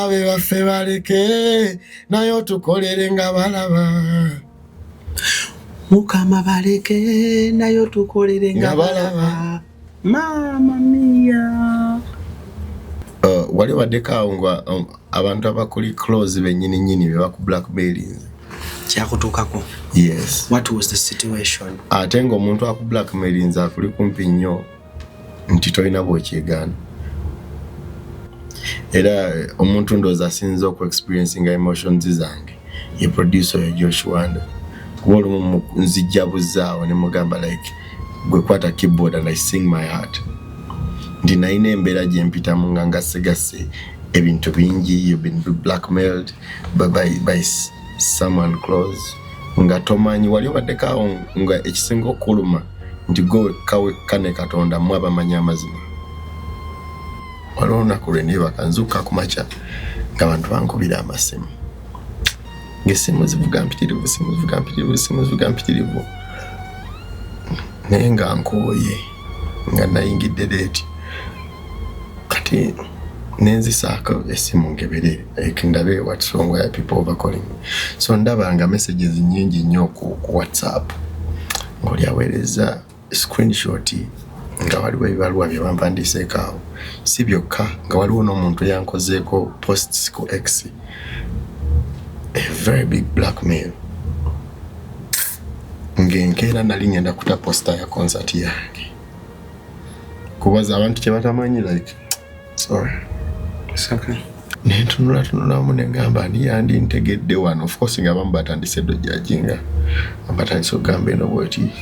ababe baffe baleke nayo tukolere nga balaba. Mukama baleke nayo tukolere nga balaba. Mama mia. Wali wadeka ngwa abantu abakuli close benyini nyini beba ku blackmailing. Kyakutukako. Yes. What was the situation? Atengo omuntu aku blackmailing za kuli kumpi nnyo nti toyina bw'okyegana. Era omuntu ndoza asinza oku experiencing emotions zange ye producer ya Josh Wanda kuba olumu nzijjabuzaawo ne mugamba like gwe kwata keyboard and I sing my heart ndi naine embeera gye mpitamu nga ngasse ebintu bingi, you've been blackmailed by someone close nga tomanyi wali obaddekaawo nga ekisinga okuluma nti gwe kawe kane Katonda mu abamanya amazima. Waliwo olunaku lwe neebaka nzuukuka ku makya ng'abantu bankubira amasimu ng'essimu zivuga mpitirivu naye nga nkooye nga nayingidde leeti kati nenzisaako essimu ngebere ndabe what's wrong where people overcalling me. So ndaba nga messages nyingi nnyo ku WhatsApp ng'oli aweereza screenshot nga waliwo ebibaluwa bye bampandiiseekaawo si byokka nga waliwo n'omuntu yankozeeko posts ku X, a very big blackmail. Ng'enkeera nali ngenda kuta posta ya concert yange kubaza abantu kye batamanyi like sorry okay. Nentunulamu ne ngamba ani yandintegedde wano. Of course nga abamu batandise dojjajinga batandise okugamba eno bweti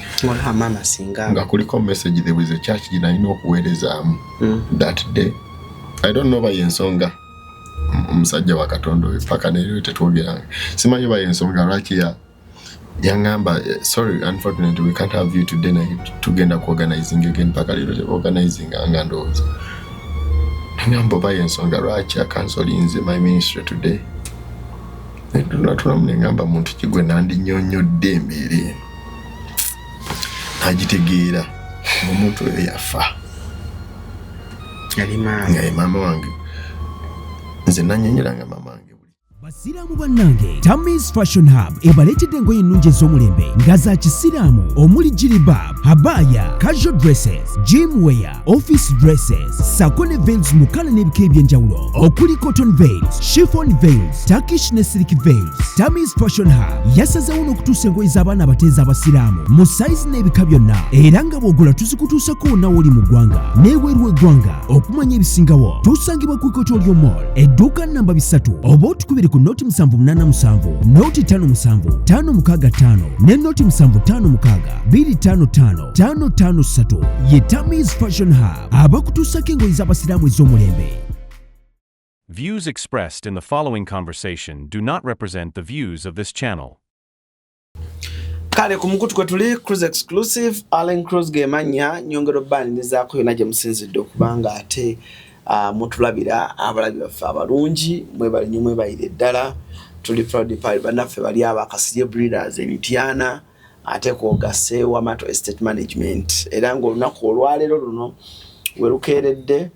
mama singa nga kuliko message there was a church gye nalina okuweerezaamu that day. I don't know by ensonga omusajja wa Katonda oyo paka neero tetwogeranga simanyi by ensonga lwaki yangamba sorry unfortunately we can't have you today na tugenda kuorganizing again paka leero organizing anga ndowooza ngamba by ensonga lwaki akansolinze my ministry today. Netulamu ne ngamba muntu kigwe nandinnyonnyodde embeera eno nagitegeera omuntu oyo yafa yali maama wange nze nanyonyeranga maama wange. Basiraamu bannange, Tammy's Fashion Hub ebaleetedde engoye ennungi ez'omulembe nga za kisiraamu omuli jilibab, habaya, casual dresses, gym wear, office dresses, sako ne veils mu kkala n'ebika eby'enjawulo okuli cotton veils, chiffon veils, Turkish ne silk veils. Tammy's Fashion Hub yasazeewo n'okutuusa engoye z'abaana abateezi abasiraamu mu size n'ebika byonna era nga bw'ogula tuzikutuusako wonna w'oli mu ggwanga n'ebweru w'eggwanga. Okumanya ebisingawo tusangibwa ku Ikotoolyo Mall edduuka namba 3 oba otukubire ku noti 787 noti 57 565 ne noti 756 255 553 ye Tammy's Fashion Hub abakutuusako engoye z'abasiraamu ez'omulembe. Views expressed in the following conversation do not represent the views of this channel. Kale ku mukutu kwe tuli Cruise Exclusive Allen Cruz gemanya nyongero bandi zaako yona gye musinzidde okubanga ate mutulabira abalabi baffe abalungi mwe bali nyumwe bayire ddala tuli proud pale banaffe bali abakasiye breeders emityana ate kwogase Wamato Estate Management era ng'olunaku olwaleero luno werukeeredde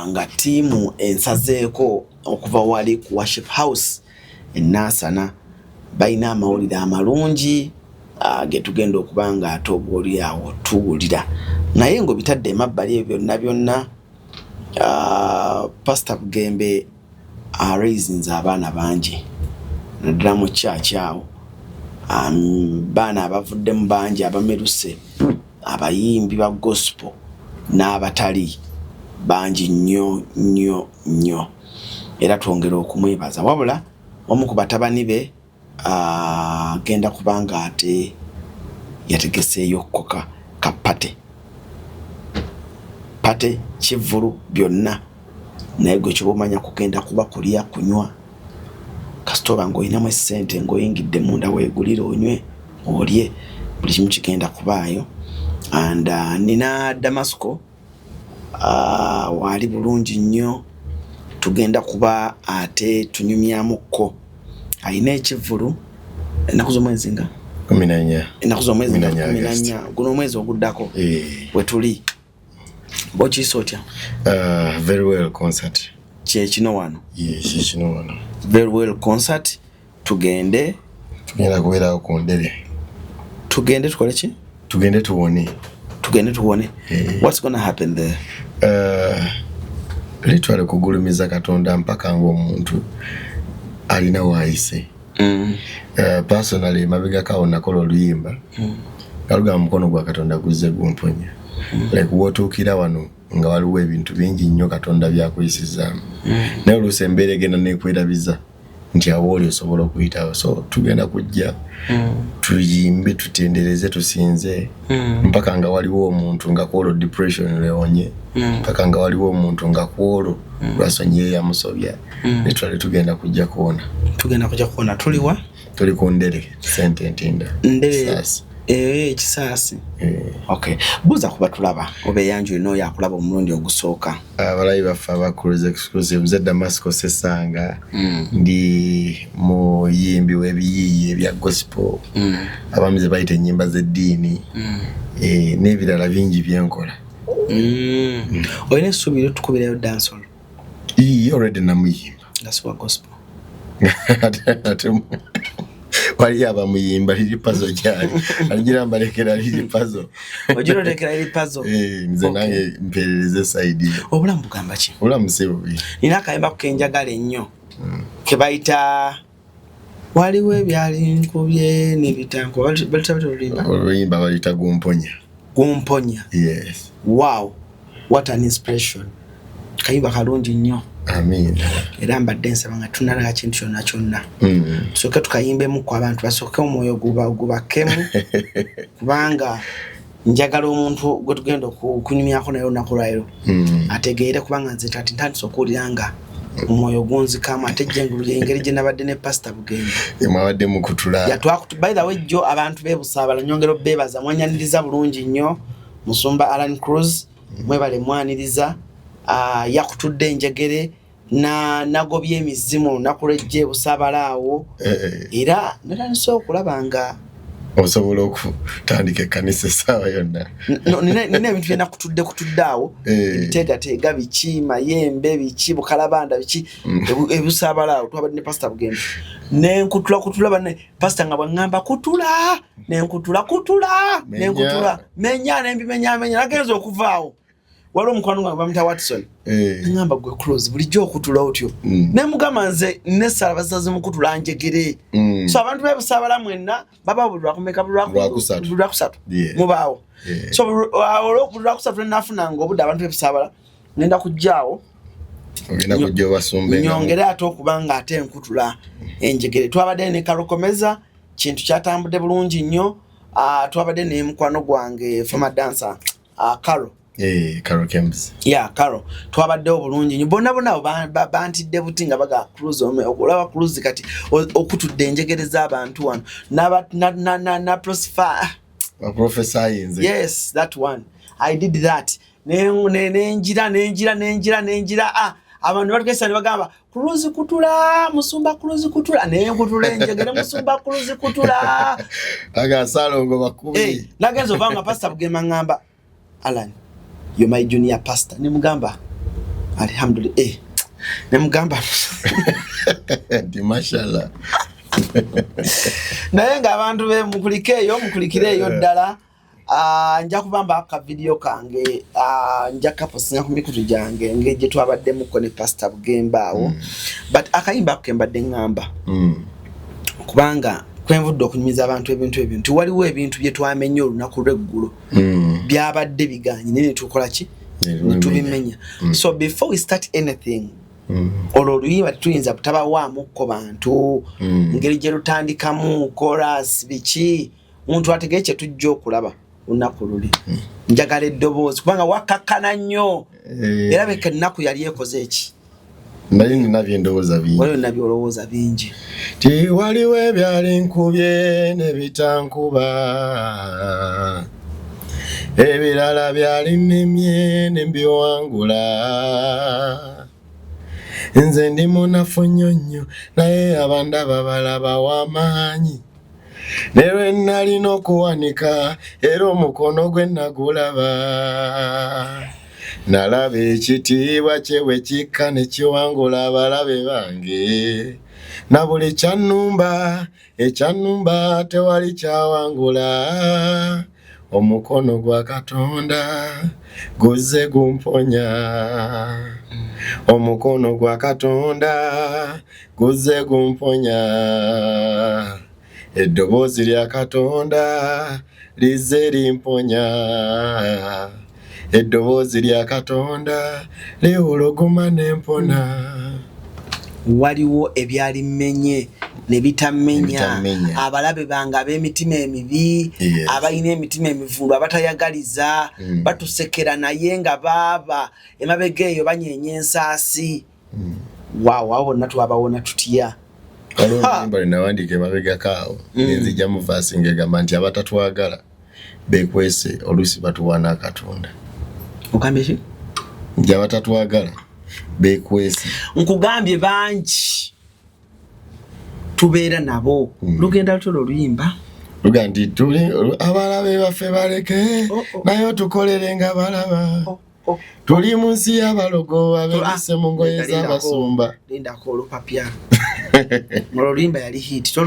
nga tiimu ensazeeko okuva wali ku Worship House Nansana bayina amawulire amalungi ge tugenda okubanga ate obwoli awo tuwulira naye ngo bitadde emabbali ebyo byonna Pastor Bugembe araisinze abaana bangi naddala mu church awo baana abavuddemu bangi abameruse abayimbi ba gospel n'abatali bangi nnyo era twongera okumwebaza wabula omu ku batabani be genda kubanga ate yategeseeyo koka kapate kivulu byonna naye gwe kyobumanya kugenda kuba kulya kunywa kasitoba ng'olinamu essente ng'oyingidde munda weegulire onywe olye buli kimu kigenda kubaayo and nina Damasco wali bulungi nnyo tugenda kuba ate tunyumyamukko alina ekivulu ennaku z'omwezi nga 14 ennaku z'omwezi 14 guno omwezi oguddako wetuli bokiisa otya? Very well concert kino wano. Yes, kino wano. Very well concert. Tugenda kubeera ku Ndere. Tugende tukole ki? Tugende tuwone. What's going to happen there? Literally kugulumiza Katonda mpaka ng'omuntu alina waayise. Personally mabega kawo nakola oluyimba. Kaluga mukono gwa Katonda guzze gumponya. Like wotuukira wano nga waliwo ebintu bingi nnyo Katonda byakuyisizaamu. Naye oluusi embeera egenda neekwerabiza nti awooli osobola okuyitawo. So tugenda kujja tuyimbe tutendereze tusinze mpaka nga waliwo omuntu nga kwolwo depression lewonye mpaka nga waliwo omuntu nga kwolwo lwasonyiye yamusobya. Literally tugenda kujja kuwona. Tuliwa? Tuli ku Ndere Sente Ntinda. Kisaasi. Kisaasi. Okay. Buza kuba tulaba obeyanju ino yakulaba omulundi ogusooka. Abalayi baffe aba Cruise Exclusive nze Damasco Sesanga ndi muyimbi w'ebiyiiyi ebya gospel abamu ze bayita ennyimba z'eddiini n'ebirala bingi byenkola. Olina essuubi tukubirayo dancehall? Already namuyimba. That's what gospel. Wali abamuyimba liri puzzle gyali agira mbalekera liri puzzle ojiro lekera liri puzzle nze nange mperereze side obulamu bugamba ki? Obulamu sebubi nina akayimba kukenjagala ennyo kebayita waliwo ebyali nkubye n'ebitanko oluyimba balita gumponya. Yes. Wow, what an inspiration. Kayimba kalungi nnyo. Amen. Era mbadde nsaba nga tunalaga kintu kyonna. Tusooke tukayimbemu ku abantu basooke omwoyo gubakemu kubanga njagala omuntu gwe tugenda okunyumyako naye olunaku lwaleero ategeere kubanga nze tati ntandise okuwulira nga omwoyo gunzikamu ate jjengulu engeri gye nabadde ne Pastor Bugenda. Mwabadde mukutula. By the way jjo abantu beebusaabala nyongera beebaza mwanyaniriza bulungi nnyo Musumba Alan Cruz mwebale mwaniriza. Yakutudde enjegere nagobye emizimu nakulejje busabalaawo era natandise okulaba nga osobola okutandika ekkanisa essaawa yonna. Nina ebintu byena kutudde awo ebiteegateega biki mayembe biki bukalabanda biki ebusabalaawo twabadde ne Pastor Bugenda nenkutula banne Pastor nga bwaŋŋamba kutula nenkutula menya nembimenya nagenza okuvaawo. Waliwo omukwano gwange bamuyita Watson. Ngamba gwe Close bulijjo okutula otyo. Ne mugamba nze nessala basaze mukutula njegere. So abantu bebusaabala mwenna baba bulwa kumeka bulwa kusatu. Mubaawo. So olw'okubulwa kusatu nafunanga obudde abantu bebusaabala ngenda kujjaawo. Ogenda kujja obasumbe. Nyongere ate okubanga ate enkutula enjegere. Twabadde ne Karokomeza kintu kyatambudde bulungi nnyo. Twabadde ne mukwano gwange former dancer Carol. Carol Kemps. Carol. Twabaddewo bulungi nnyo bonna bantidde buti nga baga Cruise okulaba Cruise kati okutudde enjegere z'abantu wano na Professor Yinze. Yes, that one. I did that. Nenjira abantu batukesa ne bagamba Cruise kutula Musumba Cruise kutula nenkutula enjegere Musumba Cruise kutula aga salongo bakubi nagenzo vanga Pastor Bugema ngamba Alan, you're my junior pastor. Nemugamba. Alhamdulillah. Nemugamba. Mashallah. Naye nga abantu mukulikireyo ddala. Nja kubamba aka video kange nja kaposinga ku mikutu gyange ngeje twabaddemu ko ne Pastor Bugemba awo. But akayimba kembadde ngamba. Kubanga kwenvudde okunyumiza abantu ebintu waliwo ebintu bye twamenya olunaku lw'eggulo byabadde biganye ne tukola ki tubimenya. So before we start anything olwo oluyimba tuyinza butabawaamu ko bantu ngeri gye lutandikamu chorus biki omuntu ategeye kye tujja okulaba olunaku luli njagala eddoboozi kubanga wakakkana nnyo era beka ennaku yali ekoze eki Nali nabyo ndowooza bingi. Waliwo nabyo olowooza bingi. Ti waliwo ebyali nkubye ne bitankuba. Ebirala byali nnemye ne mbiwangula. Nze ndi munafu nnyo naye abandaba balaba w'amaanyi. Newe nalina okuwanika era omukono gwe nagulaba. nalaba ekitiibwa kye bwe kikka ne kiwangula abalabe bange na buli ekyannumba tewali kyawangula omukono gwa Katonda guzze gumponya omukono gwa Katonda guzze gumponya eddoboozi lya Katonda lizze limponya eddoboozi lya Katonda liwuluguma nempona. Waliwo ebyali mmenye ne bitamenya abalabe bange ab'emitima emibi abalina emitima emivundu abatayagaliza batusekera naye nga baaba emabega eyo banyeenya ensaasi. Waawo bonna twabawona tutya. Mbali nawandika emabega kaawo nenzija mu vaasi ng'egamba nti abatatwagala beekwese oluusi batuwaana Katonda. Ogambye ki? Nti abatatwagala beekwese. Nkugambye bangi tubeera nabo. Lugenda lutolo oluyimba luga nti tuli abalabe baffe baleke naye tukolere nga balaba tuli mu nsi y'abalogo abebise mu ngoye z'abasumba. Lindako olupapya oluyimba yali hit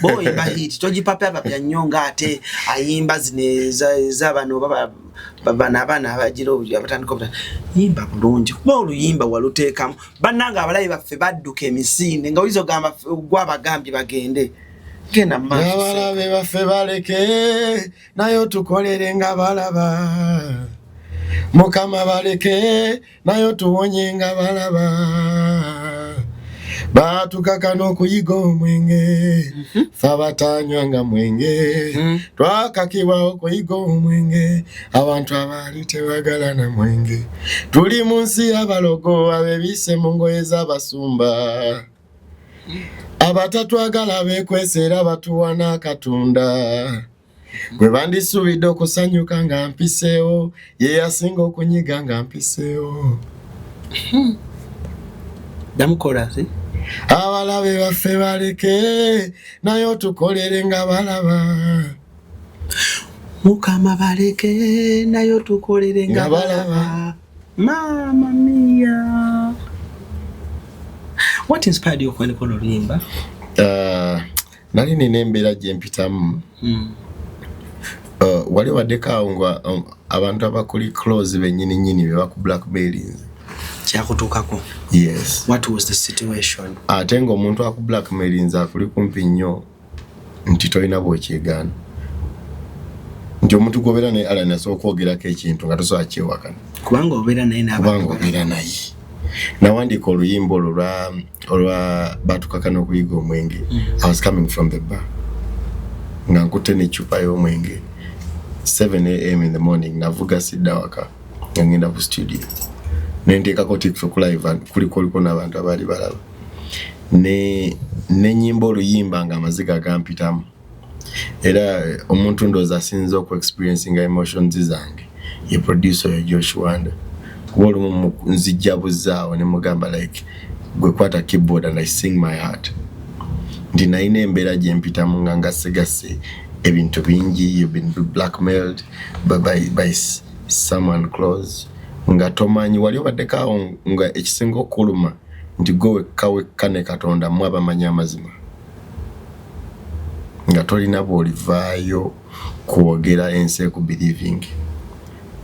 boyimba hit togipapya nnyo ng'ate ayimba zine z'abano abaana abagira abatandika obutandika yimba bulungi kuba oluyimba waluteekamu bannanga abalabe baffe badduka emisinde nga oyizo gamba gwabagambye bagende genda mu maaso. Abalabe baffe baleke naye tukolere nga balaba Mukama baleke naye tuwonye nga balaba batukaka n'okuyiga omwenge ffe abatanywanga mwenge twakakibwa okuyiga omwenge abantu abaali tebagala na mwenge tuli mu nsi y'abalogo abebise mu ngoye z'abasumba abatatwagala beekwese era batuwaana Katonda gwe bandisuubidde okusanyuka nga mpiseewo ye yasinga okunyiga nga mpiseewo. Damukolasi abalabe baffe baleke naye tukolere nga balaba Mukama baleke naye tukolere nga balaba. Mama mia. What inspired you kwenda kono oluyimba? Nali nina embeera gye mpitamu. Wali waddekaawo nga abantu abakuli close bennyini be baku blackmailing. Kyakutuukako? Yes. What was the situation? Ate ng'omuntu aku blackmailing akuli kumpi nnyo nti tolina bw'okyegaana. Nti omuntu gw'obeera naye ala nasooka okwogerako ekintu nga tosobola kyewakana. Kubanga obeera naye naye. Nawandiika oluyimba olwa batukaka n'okuyiga omwenge. I was coming from the bar. Nga nkutte n'eccupa y'omwenge. 7 a.m. in the morning navuga sidda waka nga ngenda ku studio. Nenteekako TikTok live kuliko n'abantu abaali balaba. N'ennyimba oluyimba nga amaziga gampitamu. Era omuntu ndowooza asinza oku-experiencing emotions zange ye producer ya Josh Wanda. Kuba olumu nzijja buzaawo ne mugamba like gwe kwata keyboard and I sing my heart. Ndi nalina embeera gye mpitamu nga ngasse ebintu bingi, you've been blackmailed by someone close. Nga tomanyi wali obaddekaawo nga ekisinga okuluma nti gwe wekka ne Katonda mu abamanyi amazima. Nga tolina bw'olivaayo kwogera ensi ekubelieving.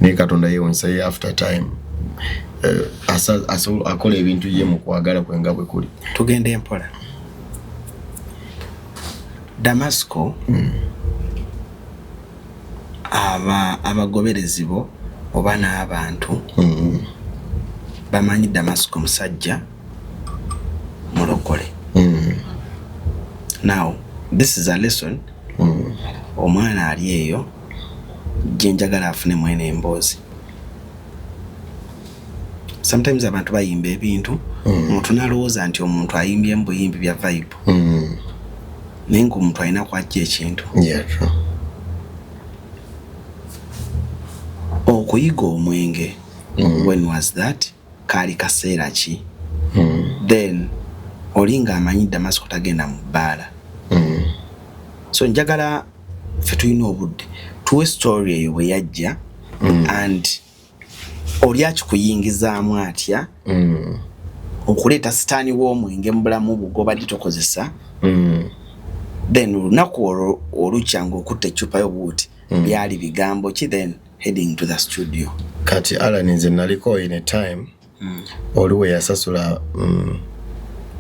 Naye Katonda yeewonsa ye after time. Akola ebintu ye mu kwagala kwe nga bwe kuli. Tugende empola. Damasco abagoberezi bo oba n'abantu bamanyi Damasco musajja mulokole. Now this is a lesson omwana ali eyo gye njagala afune mwene emboozi. Sometimes abantu bayimba ebintu omuntu nalowooza nti omuntu ayimbye mu buyimbi bya vibe naye ng'omuntu alina kwajja ekintu. Okuyiga omwenge, when was that? Kaali kaseera ki? Then olinga amanyi Damasco tagenda mu bbaala. So njagala ffe tulina obudde tuwe story eyo bwe yajja and oli akikuyingizaamu atya okuleeta sitaani w'omwenge mu bulamu bwo bali tokozesa then olunaku olukya ng'okutta eccupa y'obuuti byali bigambo ki then heading to the studio. Kati Alan nze naliko in a time oliwe yasasula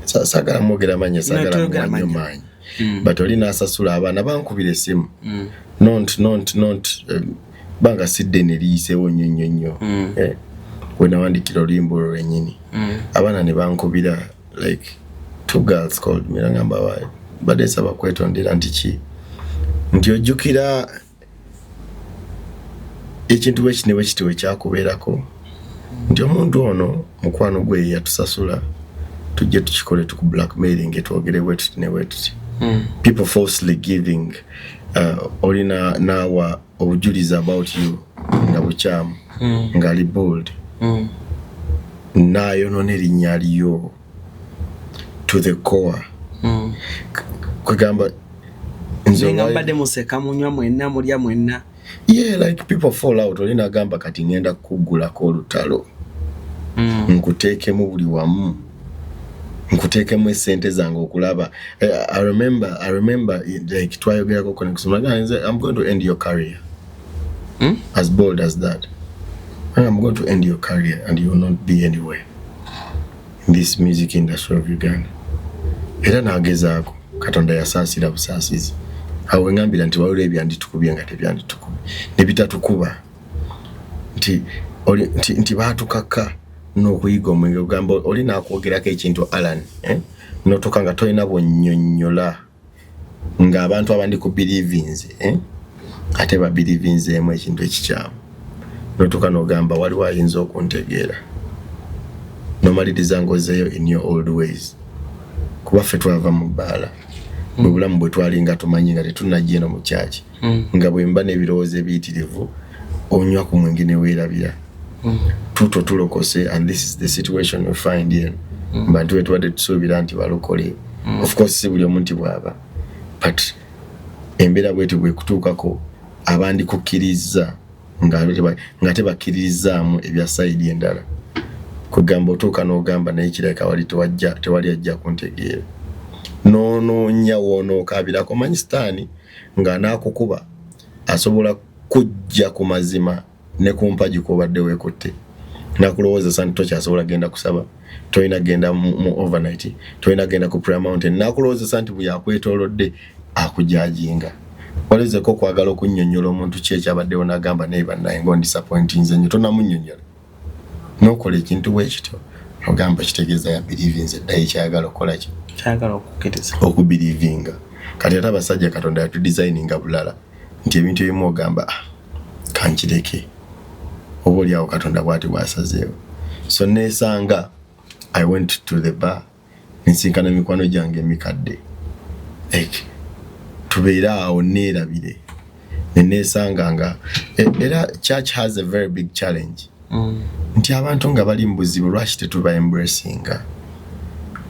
sagala mwogera manya sagala mwanyo manyi but oli nasasula abaana bankubira essimu not banga sidde ne liyiseewo nnyo we nawandikira oluyimba olwo lwennyini abaana ne bankubira like 2 girls called me ngamba wayi badde saba kwetondera nti ojjukira ekintu bwe kitiwe kyakubeerako nti omuntu ono mukwano gwe yatusasula tujje tukikole tuku blackmailing twogere wetuti ne wetuti people falsely giving olina nawa obujulizi about you nga bukyamu ngali bold nayo none erinnya liyo to the core kwegamba ngambadde museka munywa mwenna mulya mwenna like people fall out olina gamba kati ngenda kugulako olutalo nkuteekemu buli wamu nkuteekemu esente zange okulaba I remember like twayogerako connection I'm going to end your career as bold as that I'm going to end your career and you will not be anywhere in this music industry of Uganda era nagezaako Katonda yasaasira busaasizi awe ngambira nti wawule ebyanditukubye nga tebyanditukubye ne bitatukuba nti baatukaka n'okuyiga omwenge ogamba oli naakwogerako ekintu Alan notoka nga tolina bwonnyonnyola ng'abantu abandi ku believings ate ba believings emu ekintu ekikyamu notoka n'ogamba waliwo ayinza okuntegeera nomaliriza ngozeeyo in your old ways kuba ffe twava mu bbaala bwe bulamu bwe twalinga tumanyi nga tetunajja eno mu kyaki nga bwe mba n'ebirowoozo ebiyitirivu onywa ku mwenge ne weerabira tuto tulokose and this is the situation we find in bantu wetwadde tusuubira nti balokole of course si buli omuntu bwaba but embeera bweti bwe kutuukako abandi kukkiriza nga tebakkiririzaamu ebya sayidi endala kugamba otuuka n'ogamba naye kireka tewali ajja kuntegeera noonoonya woonookabirako manyi sitaani nga naakukuba asobola kujja ku mazima ne kumpagi kwobadde weekutte nakulowooza nti tokyasobola genda kusaba tolina genda mu overnight tolina genda ku prayer mountain nakulowooza nti bwe yakwetoolodde akujajinga walezeko okwagala okunnyonnyola omuntu ki ekyabaddewo n'agamba naye bannaye ng'ondisappointi nze nnyo tonamunnyonnyola n'okola ekintu bwekityo ogamba kitegeeza ya believings eddayo ekyayagala okukola ki kyagala okukkiriza okubelievinga kati ate abasajja Katonda yatudesigninga bulala nti ebintu ebimu ogamba kankireke oba oliawo Katonda bwati bwasazeewo so neesanga I went to the bar nsinkana mikwano gyange emikadde tubeere awo neerabire neesanga nga era church has a very big challenge nti abantu nga bali mu buzibu lwaki tetuba embracinga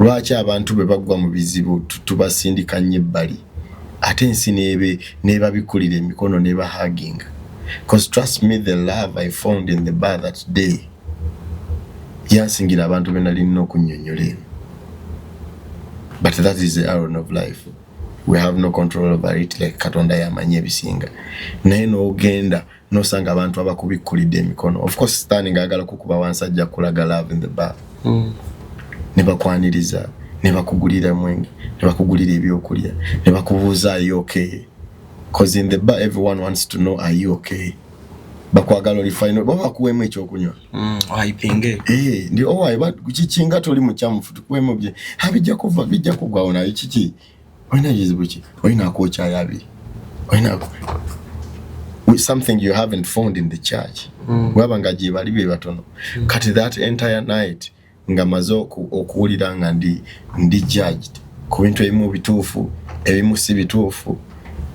lwaki abantu bwe bagwa mu bizibu tubasindika nnyo ebbali ate ensi neebabikulira emikono neebahaginga because trust me the love I found in the bar that day yansingira abantu benalina okunnyonnyola eno but that is the iron of life we have no control over it like Katonda yamanyi ebisinga naye n'ogenda nosanga abantu abakubikkulidde emikono of course standing agala kukuba wansi ajja kulaga love in the bar ne bakwaniriza ne bakugulira mwenge ne bakugulira ebyokulya ne bakubuuza are you okay because in the bar everyone wants to know are you okay bakwagala oli final baba kuwemu ekyokunywa ayipinge ndi owaye kikinga toli mu kyamufu tukuwemu bye habijja kugwawo nayo kiki oyina kizibu ki oyina akoocha yabi oyina with something you haven't found in the church bwaba nga gye bali be batono kati that entire night nga maze okuwulira nga ndi judged ku bintu ebimu bituufu ebimu si bituufu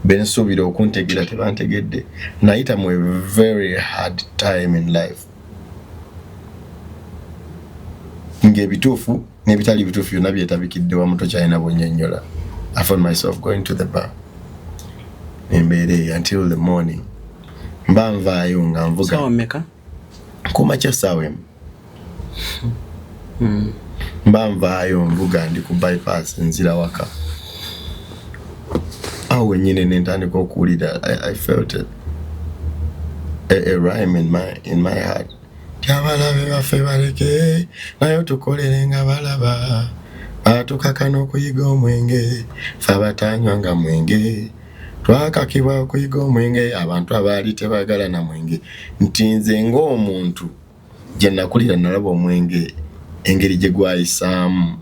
bensuubira okuntegeera tebantegedde nayita mu a very hard time in life ng'ebituufu n'ebitali bituufu byonna byetabikidde wamu tokyalina bunnyonnyola I found myself going to the bar embeere until the morning mba nvaayo nga nvuga sawa mmeka kumacha sawe mbamvaayo mbuga ndi ku bypass nzira waka awe nyine nentandika okuwulira I felt a rhyme in my heart. Kyabalabe baffe baleke nayo tukolere nga balaba batukakana okuyiga omwenge ffe abatanywa nga mwenge twakakibwa okuyiga omwenge abantu abaali tebagala na mwenge nti nze ng'omuntu gye nakulira nalaba omwenge engeri gye gwayisaamu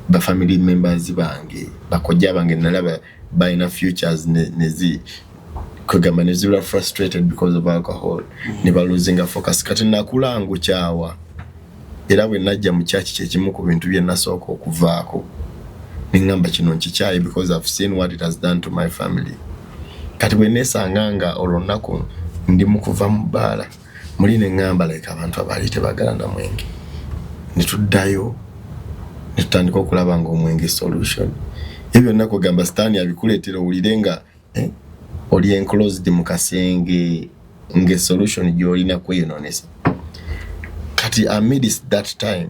ba family members bange bakojja bange nalaba balina futures nezi kugamba nezira frustrated because of alcohol never losing a focus kati nakula ngu kyawa era bwe najja mu church kyekimu ku bintu bye nasooka okuvaako ningamba kino nkikyayi because I've seen what it has done to my family kati bwe nesanganga olunaku ndi mu kuva mu bbaala muli ne ngamba like abantu abaali tebagala na mwenge nituddayo nitutandika okulaba nga omwenge solution ebyo nakugamba sitaani abikuleetera owulirenga oli enclosed mu kasenge nge solution gyolina kweyononesa kati amidst that time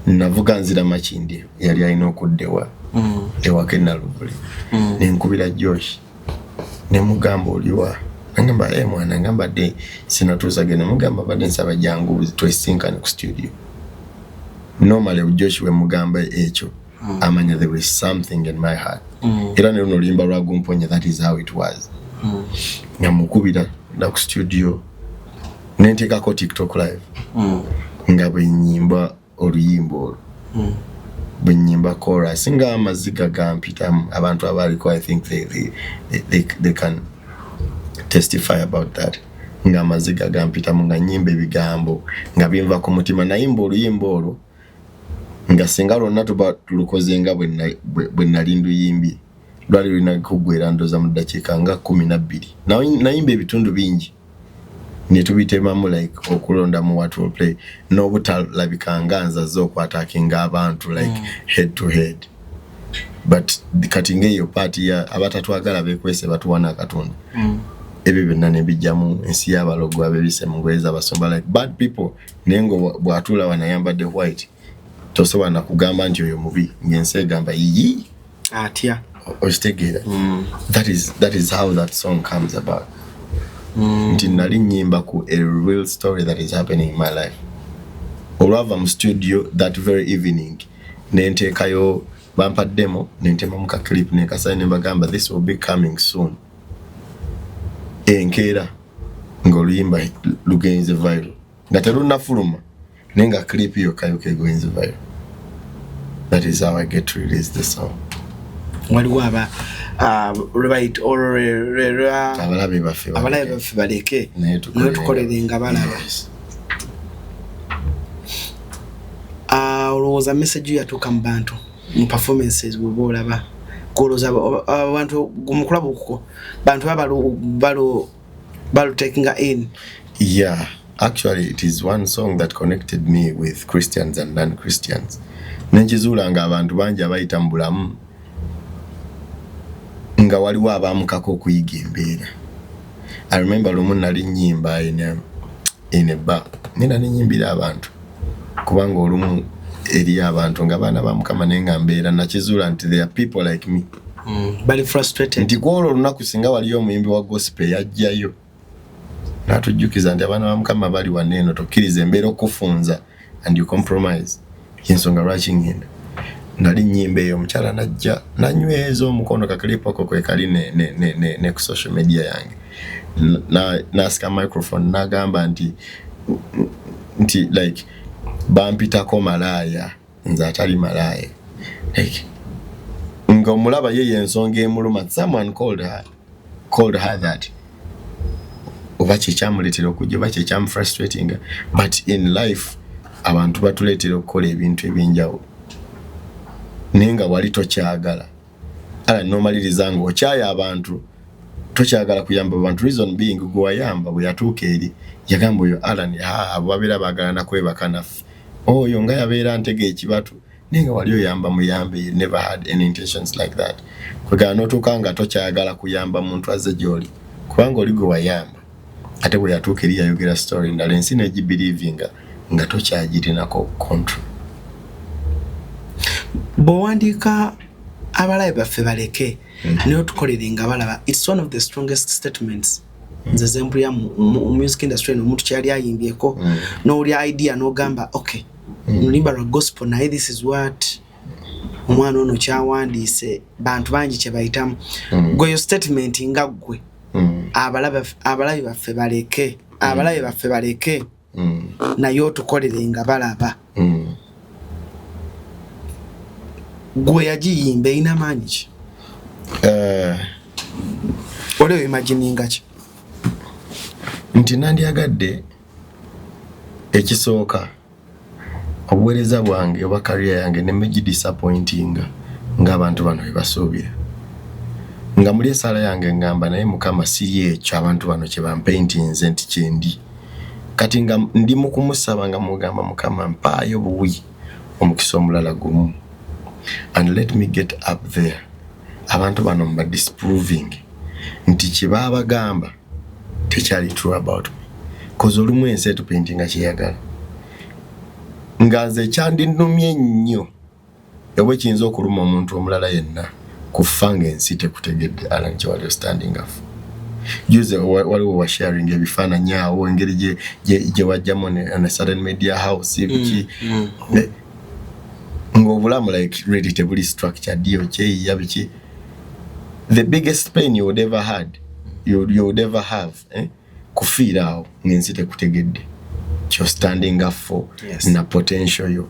navuga nzira makindi yali alina okuddewa ewaka enaluvule nenkubira Josh nemugamba oliwa ngamba mwana ngamba de sinatuusa genda mugamba badde nsaba jangu twesinkane ku studio normally Josh we mugamba ekyo amanya there was something in my heart era ne luno lwagumponya that is how it was nyamukubira na ku studio nenteekako TikTok live nga bwe nyimba oluyimbo bwe nyimba chorus nga amaziga gampitamu abantu abaliko I think they can testify about that nga amaziga gampitamu nga nyimba ebigambo nga binva ku mutima nayimba oluyimbo olwo nga singa lwonna tuba tulukoze nga bwe nali nduyimbi lwali lulina kugwera ndoza mu ddakiika nga 12 nayimba ebitundu bingi ne tubitemamu like okulonda mu what will play n'obutalabika nga nzaze okwatakinga abantu like head to head but kati ng'eyo paati ya abatatwagala beekwese batuwana akatonda ebyo byonna ne bijjamu ensi y'abalogo abebise mu ngoye z'abasomba like bad people naye ngo bw'atuula wanayambadde white tosobola na kugamba nti oyo mubi ng'ensi egamba yiyi atya okitegeera that is how that song comes about nti nali nyimba ku a real story that is happening in my life olwava mu studio that very evening nenteekayo bampaddemo nentemamu ka clip nekasai nembagamba this will be coming soon enkeera ng'oluyimba lugenze viral nga terunafuluma naye nga clip yokayoka egenze viral. That is how I get to release the song. Waliwo right or abalabe baffe baleke naye tukolere nga balaba olowooza message yatuuka mu bantu mu performances bw'oba olaba kolooza abantu gumukulabu kuko bantu balu taking in. Yeah, actually it is one song that connected me with Christians and non-Christians. Nenkizuula nga abantu bangi abayita mu bulamu nga waliwo abamukako okuyiga embeera. I remember lumu nali nnyimba in a bar nina nenyimbira abantu kubanga olumu eri abantu nga baana bamukama naye nga mbeera nakizuula nti there are people like me bali frustrated nti kwolwo olunaku singa waliyo omuyimbi wa gospel yajjayo natujjukiza nti abaana bamukama bali waneeno tokkiriza embeera okufunza and you compromise yensonga lwaki ngenda nali nnyimba eyo omukyala najja nanyweza omukono kakilipako kwe kali ne ku social media yange nasika microphone nagamba nti like bampitako malaaya nze atali malaaya like nga omulaba ye yensonga emuluma someone called her that oba kyekyamuleetera okujja oba kyekyamufrustrating but in life abantu batuleetera okukola ebintu ebyenjawulo naye nga wali tokyagala ala nomaliriza nga okyaya abantu tokyagala kuyamba abantu reason being gwe wayamba bwe yatuuka eri yagamba oyo Alan abo babeera baagala nakwebaka naffe oyo nga yabeera ntega ekibatu naye nga wali oyamba muyambe you never had any intentions like that kwegala n'otuuka nga tokyagala kuyamba muntu azze gy'oli kubanga oli gwe wayamba ate bwe yatuukira yayogera story ndala ensi negibelievinga nga tokyagirinako control. Bw'owandiika abalabe baffe baleke niyo tukolere nga balaba, it's one of the strongest statements nze zempulya mu music industry n'omuntu kyali ayimbyeko n'olya idea n'ogamba okay lulimba lwa gospel naye this is what omwana ono kyawandiise bantu bangi kye bayitamu gweyo statement nga ggwe abalabe baffe baleke naye tukolere nga balaba gwe yagiyimba ina maanyi ki oleo imagininga ki nti nandyagadde ekisooka obuweereza bwange oba career yange ne disappointinga ng'abantu bano bebasuubira nga muli esaala yange ngamba naye Mukama si ekyo abantu bano kye bampaintinze nti kyendi kati nga ndi mu kumusaba nga mugamba Mukama mpaayo buwi omukisa omulala gumu and let me get up there abantu bano mba disproving nti kye babagamba tekyali true about me cause olumu ensi etupaintinga kyeyagala nga nze kyandinumye nnyo oba kiyinza okuluma omuntu omulala yenna kufanga ensi tekutegedde Alan Kyewaliro standing up juze waliwo wa sharing ebifaananyi awo engeri gye wajjamu ne certain media house biki ng'obulamu like ready table structure dio kyeyiya biki the biggest pain you would ever had you would ever have kufiira awo ng'ensi tekutegedde you're standing up for na potential yo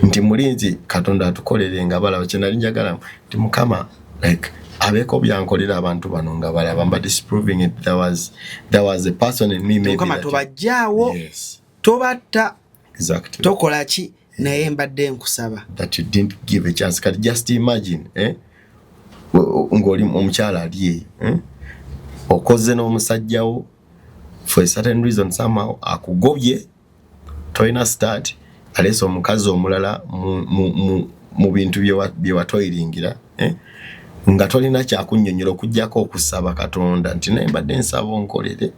nti mulinzi Katonda atukolere nga balaba kyenali njagala nti Mukama like abeko byankolera abantu bano nga balaba mba disproving it there was a person in me maybe Mukama tobajjaawo tobatta exactly tokola ki naye mbadde nkusaba that you didn't give a chance. Can just imagine ngoli omukyala ali okoze n'omusajjawo for a certain reason somehow akugobye toina start alesa omukazi omulala mu bintu bye watoyiringira nga tolina kyakunnyonnyola okujjako okusaba Katonda nti naye mbadde nsaba onkolere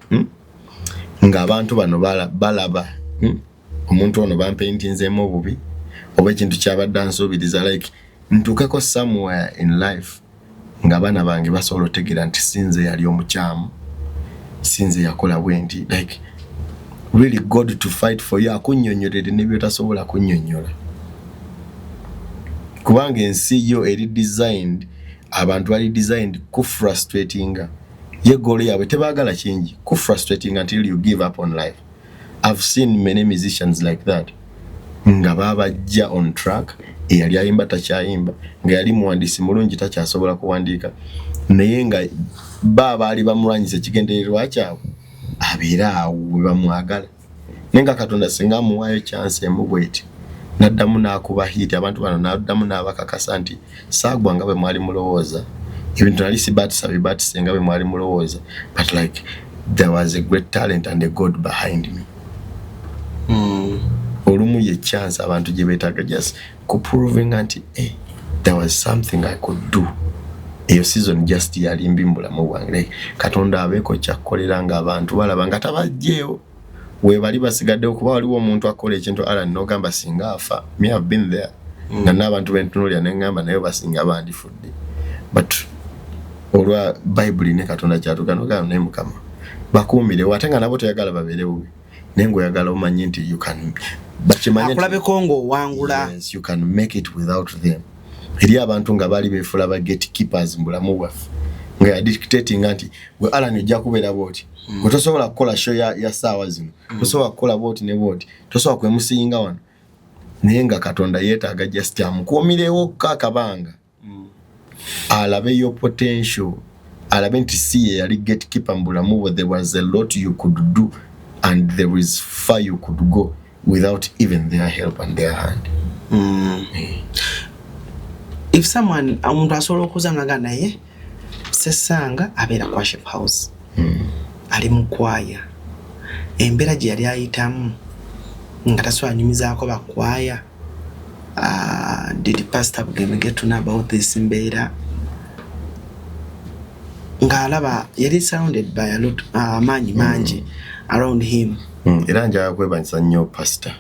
nga abantu bano balaba omuntu ono bampaintinzeemu obubi oba ekintu kyabadde ansuubiriza like ntuukeko somewhere in life nga abaana bange basobola otegeera nti sinze yali omukyamu sinze yakola bwenti like really God to fight for you akunnyonnyolere ne byotasobola kunnyonnyola kubanga ensi yo eri designed abantu bali designed ku frustratinga ye goal yaabwe tebaagala kingi ku frustrating until you give up on life. I've seen many musicians like that nga babajja on track eyali ayimba takyayimba nga yali muwandiisi mulungi takyasobola kuwandiika naye nga baba ali bamulwanyisa ekigendererwa kyabwe abeera awo bwe bamwagala nenga Katonda singa amuwaayo chance emu bweti naddamu n'akuba hiti abantu bano naddamu n'abakakasa nti saagwa nga bwe mwali mulowooza ebintu nali sibaatisa nga bwe mwali mulowooza but like there was a great talent and a God behind me. Olumu ye chance abantu gye beetaaga just kuproving anti there was something I could do. Eyo season just yali mbimbula mu bwange like Katonda abeeko kyakolera nga abantu balaba nga tabajjeewo we bali basigadde okuba waliwo omuntu akola ekintu Alan n'ogamba singa afa. Me have been there nga n'abantu bentunuulira ne ngamba naye basinga bandifudde but olwa Bible ne Katonda kyatuuka n'ogamba naye Mukama bakuumire ate nga nabo toyagala babeerewo naye ng'oyagala omanye nti you can akulabeko ng'owangula you can make it without them. Eri abantu nga bali beefula ba gatekeepers mu bulamu bwaffe nga ya dictating anti gwe Alan ojja kubeera bwoti gwe tosobola kukola show ya saawa zino tosobola kukola bwoti ne bwoti tosobola kwemusinga wano naye nga Katonda yeetaaga just amukuumirewo kakabanga alabe your potential alabe nti si ye yali gatekeeper mu bulamu bwe there was a lot you could do and there is far you could go without even their help and their hand. If someone amuntu asobola okuzanga naye Sesanga abeera kwa Shep House ali mu kwaya embeera gye yali ayitamu nga tasobola nyumizaako bakwaya did Pastor Bugeme get to know about this mbeera ng'alaba yali surrounded by a lot amanyi mangi around him. Era njaga kwebanyisa nnyo pastor.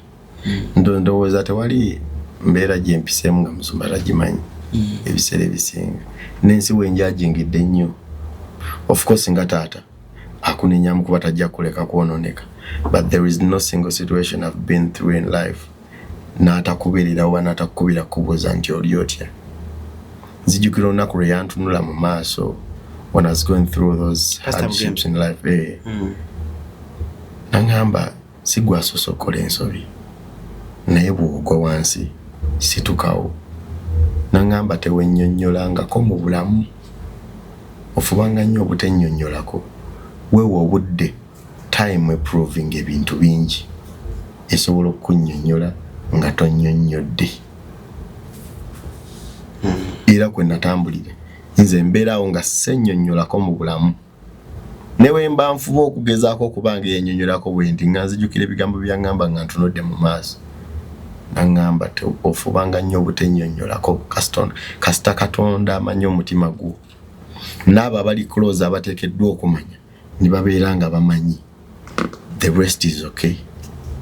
Ndowooza tewali mbeera gye mpiseemu nga Musumba tagimanyi ebiseera ebisinga. N'ensi wenjagingidde nnyo. Of course nga taata akunenyaamu kuba tajja kuleka kwonooneka. But there is no single situation I've been through in life n'atakubirira oba n'atakubira kubuuza nti oli otya. Nzijukira olunaku lwe yantunula mu maaso when I was going through those hardships in life. Nangamba sigwa sosokola ensobi naye bw'ogwa wansi situkawo. Nangamba tewennyonnyolangako mu bulamu ofubanga nnyo obutennyonnyolako. Weewa obudde time proving ebintu bingi esobola okunnyonnyola nga tonnyonnyodde. Era kwe natambulire nze mbeerawo nga ssennyonnyolako mu bulamu. Newe mba nfuba okugezaako okubanga yennyonnyolako bwendi nga nzijukira ebigambo byaŋŋamba nga ntunudde mu maaso. Naŋŋamba ofubanga nnyo obutennyonnyolako kasita Katonda amanyi omutima gwo. N'abo abali close abateekeddwa okumanya ne babeera nga bamanyi. The rest is okay.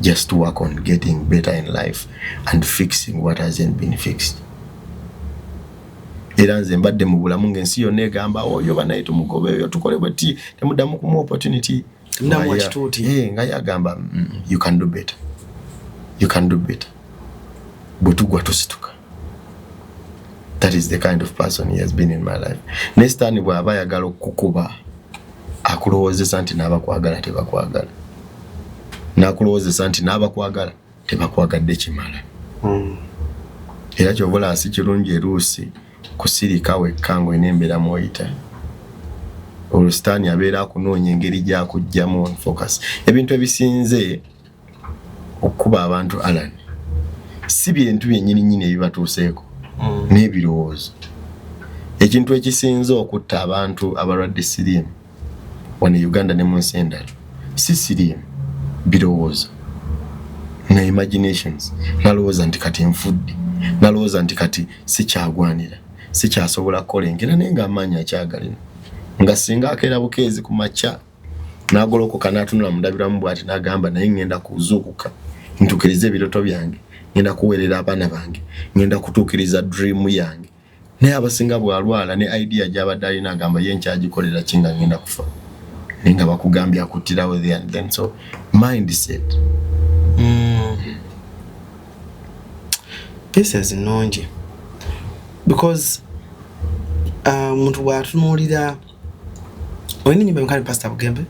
Just work on getting better in life and fixing what hasn't been fixed. Era nze mbadde mu bulamu ng'ensi yonna egamba oyo banaye tumugobe oyo tukole bweti temuddamu kumu opportunity. Temuddamu wakituuti. Nga yagamba you can do better. You can do better. Bwetugwa tusituka. That is the kind of person he has been in my life. Next time bw'aba ayagala okukuba akulowoozesa nti n'abakwagala tebakwagala. N'akulowoozesa nti n'abakwagala tebakwagadde kimala. Era ky'obola si kirungi eruusi kusirika wekka ng'oyina mw'oyita. Olusitaani abeera akunoonya engeri gy'akuggyamu on focus. Ebintu ebisinze okuba abantu Alan si bintu byennyini ebibatuuseeko n'ebirowoozo. Ekintu ekisinze okutta abantu abalwadde siriimu wano Uganda ne mu nsi endala si siriimu, birowoozo na imaginations. Nalowooza nti kati nfudde, nalowooza nti kati sikyagwanira, sikyasobola kukolengera naye ng'amaanyi akyagalina. Nga singa akeera bukeezi ku makya n'agolokoka n'atunula mu ndabiramu bw'ati n'agamba naye ngenda kuzuukuka ntuukirize ebirooto byange, ngenda kuweerera abaana bange, ngenda kutuukiriza dream yange. Naye abasinga bw'alwala ne idea gy'abadde alina agamba ye nkyagikolera ki nga ngenda kufa. Naye nga bakugambye akuttirawo there and then. So mindset. This is nnungi because muntu bw'atunuulira olina ennyimba emeka ne Pastor Bugembe?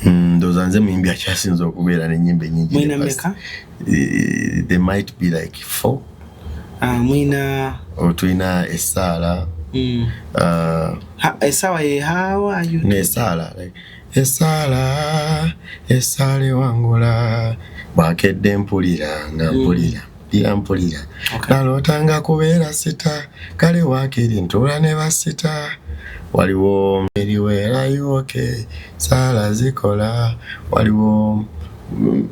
Ndowooza nze muyimbi akyasinze okubeera n'ennyimba ennyingi. Muyina mmeka? There might be like 4. Muyina tulina essaala. Essaawa ye how are you? N'essaala like essaala ewangula bwakedde mpulira nga mpulira mpulira nalootanga kubeera sita kale waakiri ntuula ne basita waliwo eriweerayoke saala zikola waliwo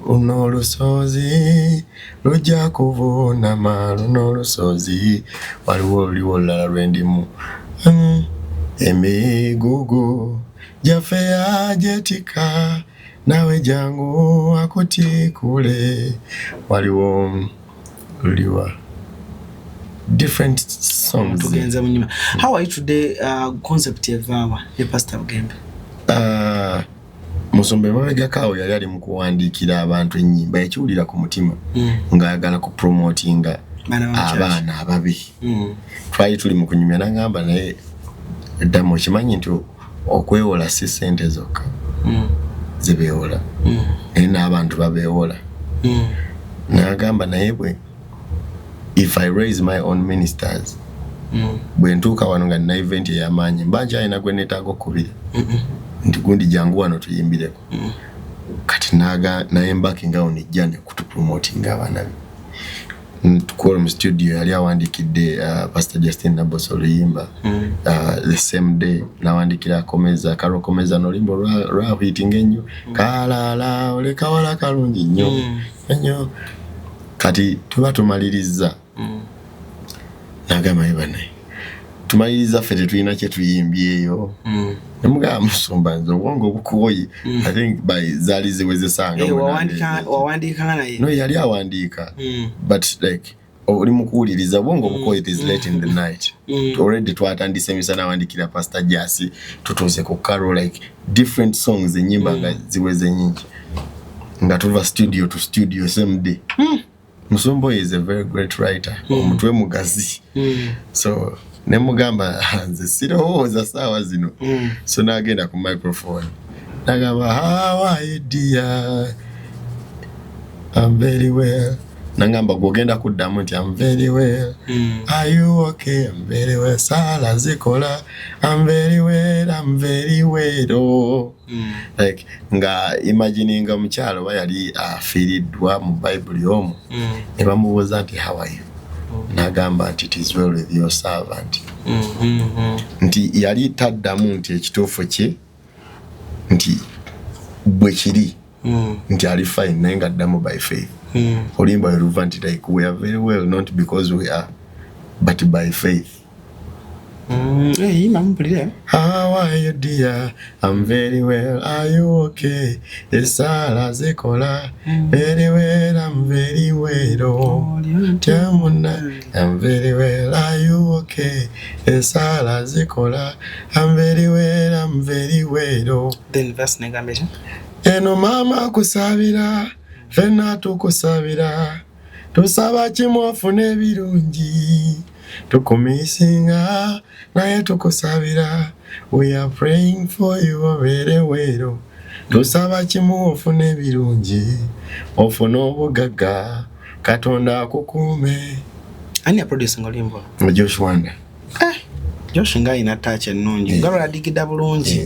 luno olusozi lujja kuvuunama luno olusozi waliwo luliwo olulala lwendimu emigugu gyaffe yajetika nawe jangu akutikule waliwo luliwa different songs. Tugenze mu nyuma. How are you today? Concept evaawa ne Pastor Bugembe? Musumba mabegakaawo yali ali mu kuwandiikira abantu ennyimba ekiwulira ku mutima ng'ayagala ku promotinga abaana ababi. Twali tuli mu kunyumya n'agamba naye eddamu okimanyi nti okwewola si ssente zokka zibeewola naye n'abantu babeewola. N'agamba naye bwe if I raise my own ministers bwe ntuuka wano nga nina event ey'amaanyi mba nkyalina gwe neetaaga okkubira nti gundi jangu wano tuyimbireko kati naye mbakingawo nejja ne kutupromotinga abaana be. Tukola mu studio yali awandiikidde Pastor Justin Naboso oluyimba the same day n'awandikira Komeza Karo Komeza n'oluyimba lwahitinga ennyo kalaala olekawala kalungi nnyo kati tuba tumaliriza n'agamba ye banaye tumaliriza ffe tetulina kye tuyimbyeyo nemugamba Musumba nze obwongo bukuwoyi I think by zaali ziwezesanga wawandiika naye no yali awandiika but like oli mukuwuliriza obwongo bukuwoyi it is late in the night already twatandise emisana awandikira Pastor Jasi tutuuse ku Carol like different songs enyimba nga ziweze nyingi nga tuva studio to studio same day Musumba is a very great writer omutwe mugazi so nemugamba nze sirowooza saawa zino so nagenda ku microphone nagamba how are you dear I'm very well nangamba gogenda kuddamu nti I'm very well are you okay I'm very well sala zikola I'm very well oh like nga imagining omukyalo bayali afiiridwa mu Bible omu ne bamubuuza nti how are you nagamba nti it is well with your servant nti yali taddamu nti ekituufu kye nti bwe kiri nti ali fine naye nga addamu by faith olimba yoruva nti like we are very well not because we are but by faith how are you dear I'm very well are you okay esala zikola very well I'm very well oh Tiamuna I'm very well are you okay esala zikola I'm very well oh then verse negambesha eno mama kusabira fena tukusabira tusaba kimwafune ebirungi tukumisinga naye tukusabira we are praying for you very well tusaba kimwafune ebirungi ofune obugagga Katonda akukuume ani ya produce ngolimbo Josh Wanda Josh nga ina touch ennungi ngalo adigida bulungi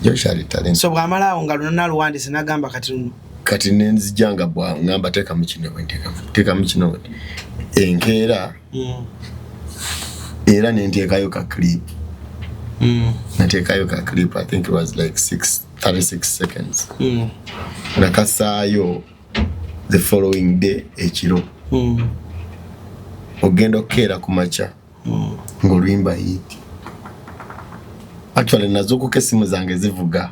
Josh ali talent so bwamala ngalo naluwandise nagamba kati nenzijanga bwa ngamba teka mukino enkeera era nentekayo ka clip natekayo ka clip I think it was like 36 seconds nakasaayo the following day ekiro ogenda okkeera ku maca ng'oluyimba hiti actually nazukuka esimu zange zivuga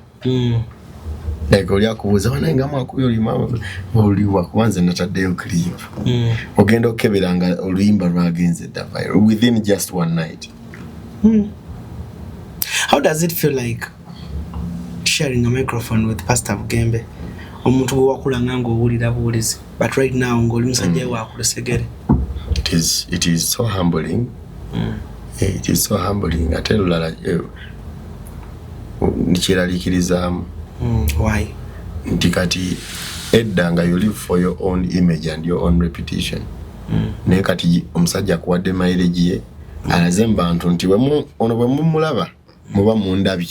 like oli akubuuza wananga mwakuyo oliwa kubanza nataddeyo clip ogenda okebera nga oluyimba lwagenze dda viral within just one night. How does it feel like sharing a microphone with Pastor Bugembe omuntu gwe wakula ng'ango owulira buwulizi but right now ng'oli musajja waakulusegere? It is so humbling. It is so humbling. Ate lulala nikiraliikirizaamu. Why? Nti kati edda nga you live for your own image and your own reputation. Naye kati omusajja akuwadde mileage ye alaze bantu nti ono bwe mumulaba muba mundabye.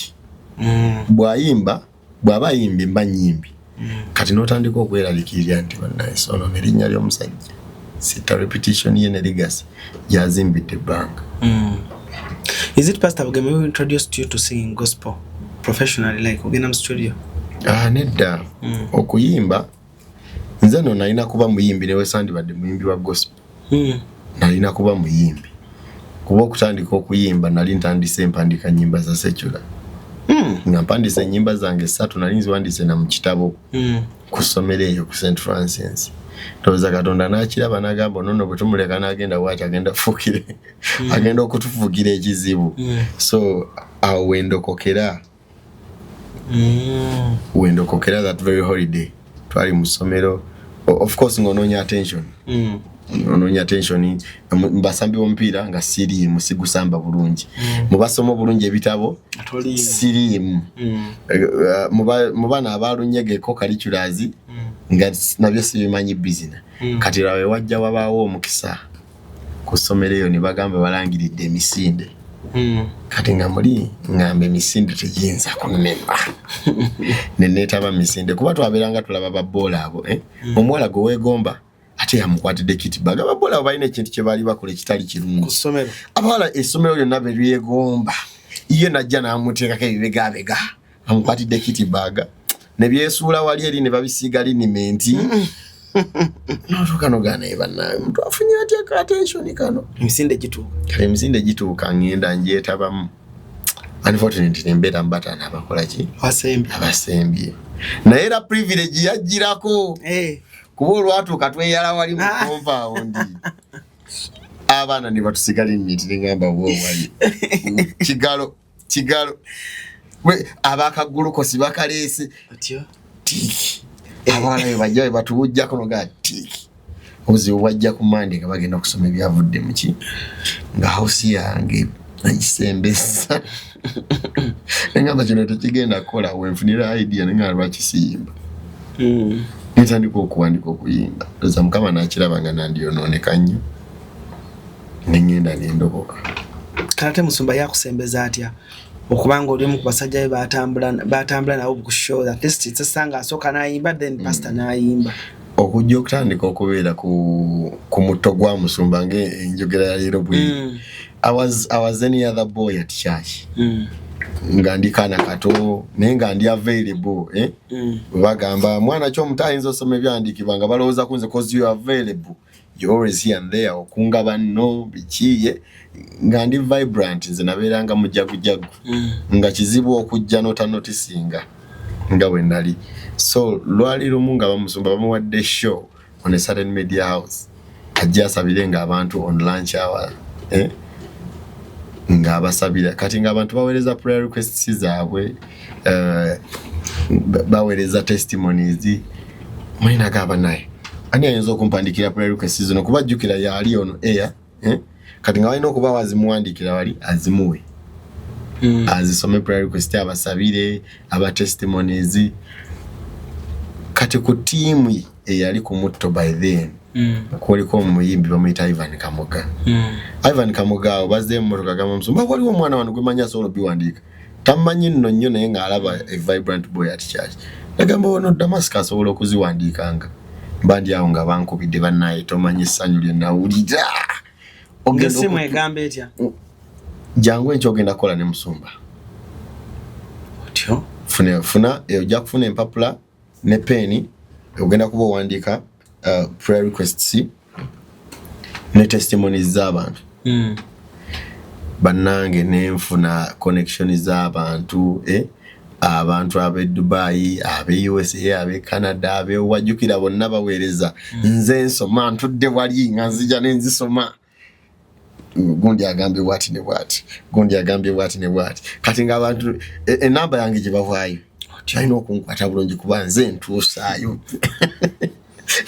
Bw'aba ayimbi mba nyimbi. Kati n'otandika okweraliikirira nti bannansi ono n'erinnya ly'omusajja sita repetition ye ne legacy yazimbidde bank. Is it Pastor Bugembe who introduced you to singing gospel professionally, like ogenda mu studio? Nedda okuyimba nze no nalina kuba muyimbi newe sandibadde muyimbi wa gospel. Nalina kuba muyimbi kuba okutandika okuyimba nali ntandise empandika nyimba za secular. Nga mpandise nyimba zange 3 nali nziwandise na mu kitabo ku ssomero eyo ku St. Francis. Toza Katonda n'akiraba n'agamba nno bwe tumuleka n'agenda bw'ati agenda fukire agenda okutufugira ekizibu. So awo wendokokera that very holiday twali mu ssomero of course ng'onoonya attention. Onoonya attention mbasambi b'omupiira nga siriimu sigusamba bulungi. Mubasoma bulungi ebitabo siriimu. Mu baana abalunyegeko curriculars nga nabyo sibimanyi bizina. Kati lwawe wajja wabaawo omukisa ku ssomero eyo ne bagamba balangiridde emisinde. Kati nga muli ngambe emisinde tegiyinza kunnema. Ne neetaba misinde kuba twabeeranga tulaba babboola abo. Omuwala gwe weegomba ate yamukwatidde kitibaga. Ababboola abo balina ekintu kye baali bakola ekitali kirungi ku ssomero. Abawala essomero lyonna be lyegomba ye najja n'amuteekako ebibegabega amukwatidde kitibaga ne byesuula wali eri ne babisiiga linimenti. Notuuka nogana ebanaye omuntu afunye atya attention kano emisinde gituuka ngenda njetabamu unfortunately nembeera mbatana abakola ki abasembye naye era privilege yajjirako kuba olwatuuka tweyala wali mu compound abaana ne batusigala emiti negamba wali kigalo abakagulukosi bakaleese tiki abana bajja batuwujjako noga tiki obuzibu bwajja ku Monday nga bagenda kusoma ebyavudde muki nga house yange nagisembesa engamba kino tekigenda kukola wenfunira idea nga lwakisiyimba nitandika okuwandika okuyimba oza mukama nakiraba nga nandiyononeka nnyo nengenda nendoboka Karate Musumba yakusembeza atya okubanga oli mu kubasajja be batambula nabo ku show at least tsanga asoka nayimba then pastor nayimba okujja okutandika okubeera ku mutto gwa Musumba enjogera ya leero bwe I was any other boy at church nga ndikana kato naye nga ndi available bagamba mwana kyo mutayinza osoma ebyandikibwa nga balowooza kunze cause you are available you always here and there okunga banno bikiye nga ndi vibrant nze nabeeranga mujagujagu nga kizibu okujja notisinga nga bwe nali so lwali lumu nga Bamusumba bamuwadde show on a certain media house ajja asabire nga abantu on lunch hour nga abasabira kati nga abantu baweereza prayer requests zaabwe baweereza testimonies mwina gaba naye ani ayinza okumpandikira prayer requests zino kubajjukira yali ono air kati nga walina okuba wazimuwandikira wali azimuwe azisome prayer request abasabire aba testimonies kati ku tiimu eyali ku mutto by then kuliko omuyimbi bamuyita Ivan Kamoga Ivan Kamoga bazze mu motoka gama Musumba waliwo omwana wano gwe manya solo biwandika tamanyi nno nnyo naye nga alaba a vibrant boy at church nagamba ono Damascus obola okuziwandikanga bandi awo nga bankubidde bannaye tomanyi essanyu lye nawulira ogesimu egamba etya jangu enkyo ogenda kukola ne Musumba otyo funa ojja kufuna empapula ne peni ogenda kuba owandika prayer requests ne testimonies z'abantu bannange nenfuna connection z'abantu abantu abe Dubai abe USA abe Canada abe wajukira bonna baweereza nze nsoma ntudde wali nga nzija nenzisoma gundi agambe bwati ne bwati gundi agambe bwati ne bwati kati nga abantu enamba yange gye bavaayo kyalina okunkwata bulungi kuba nze ntuusaayo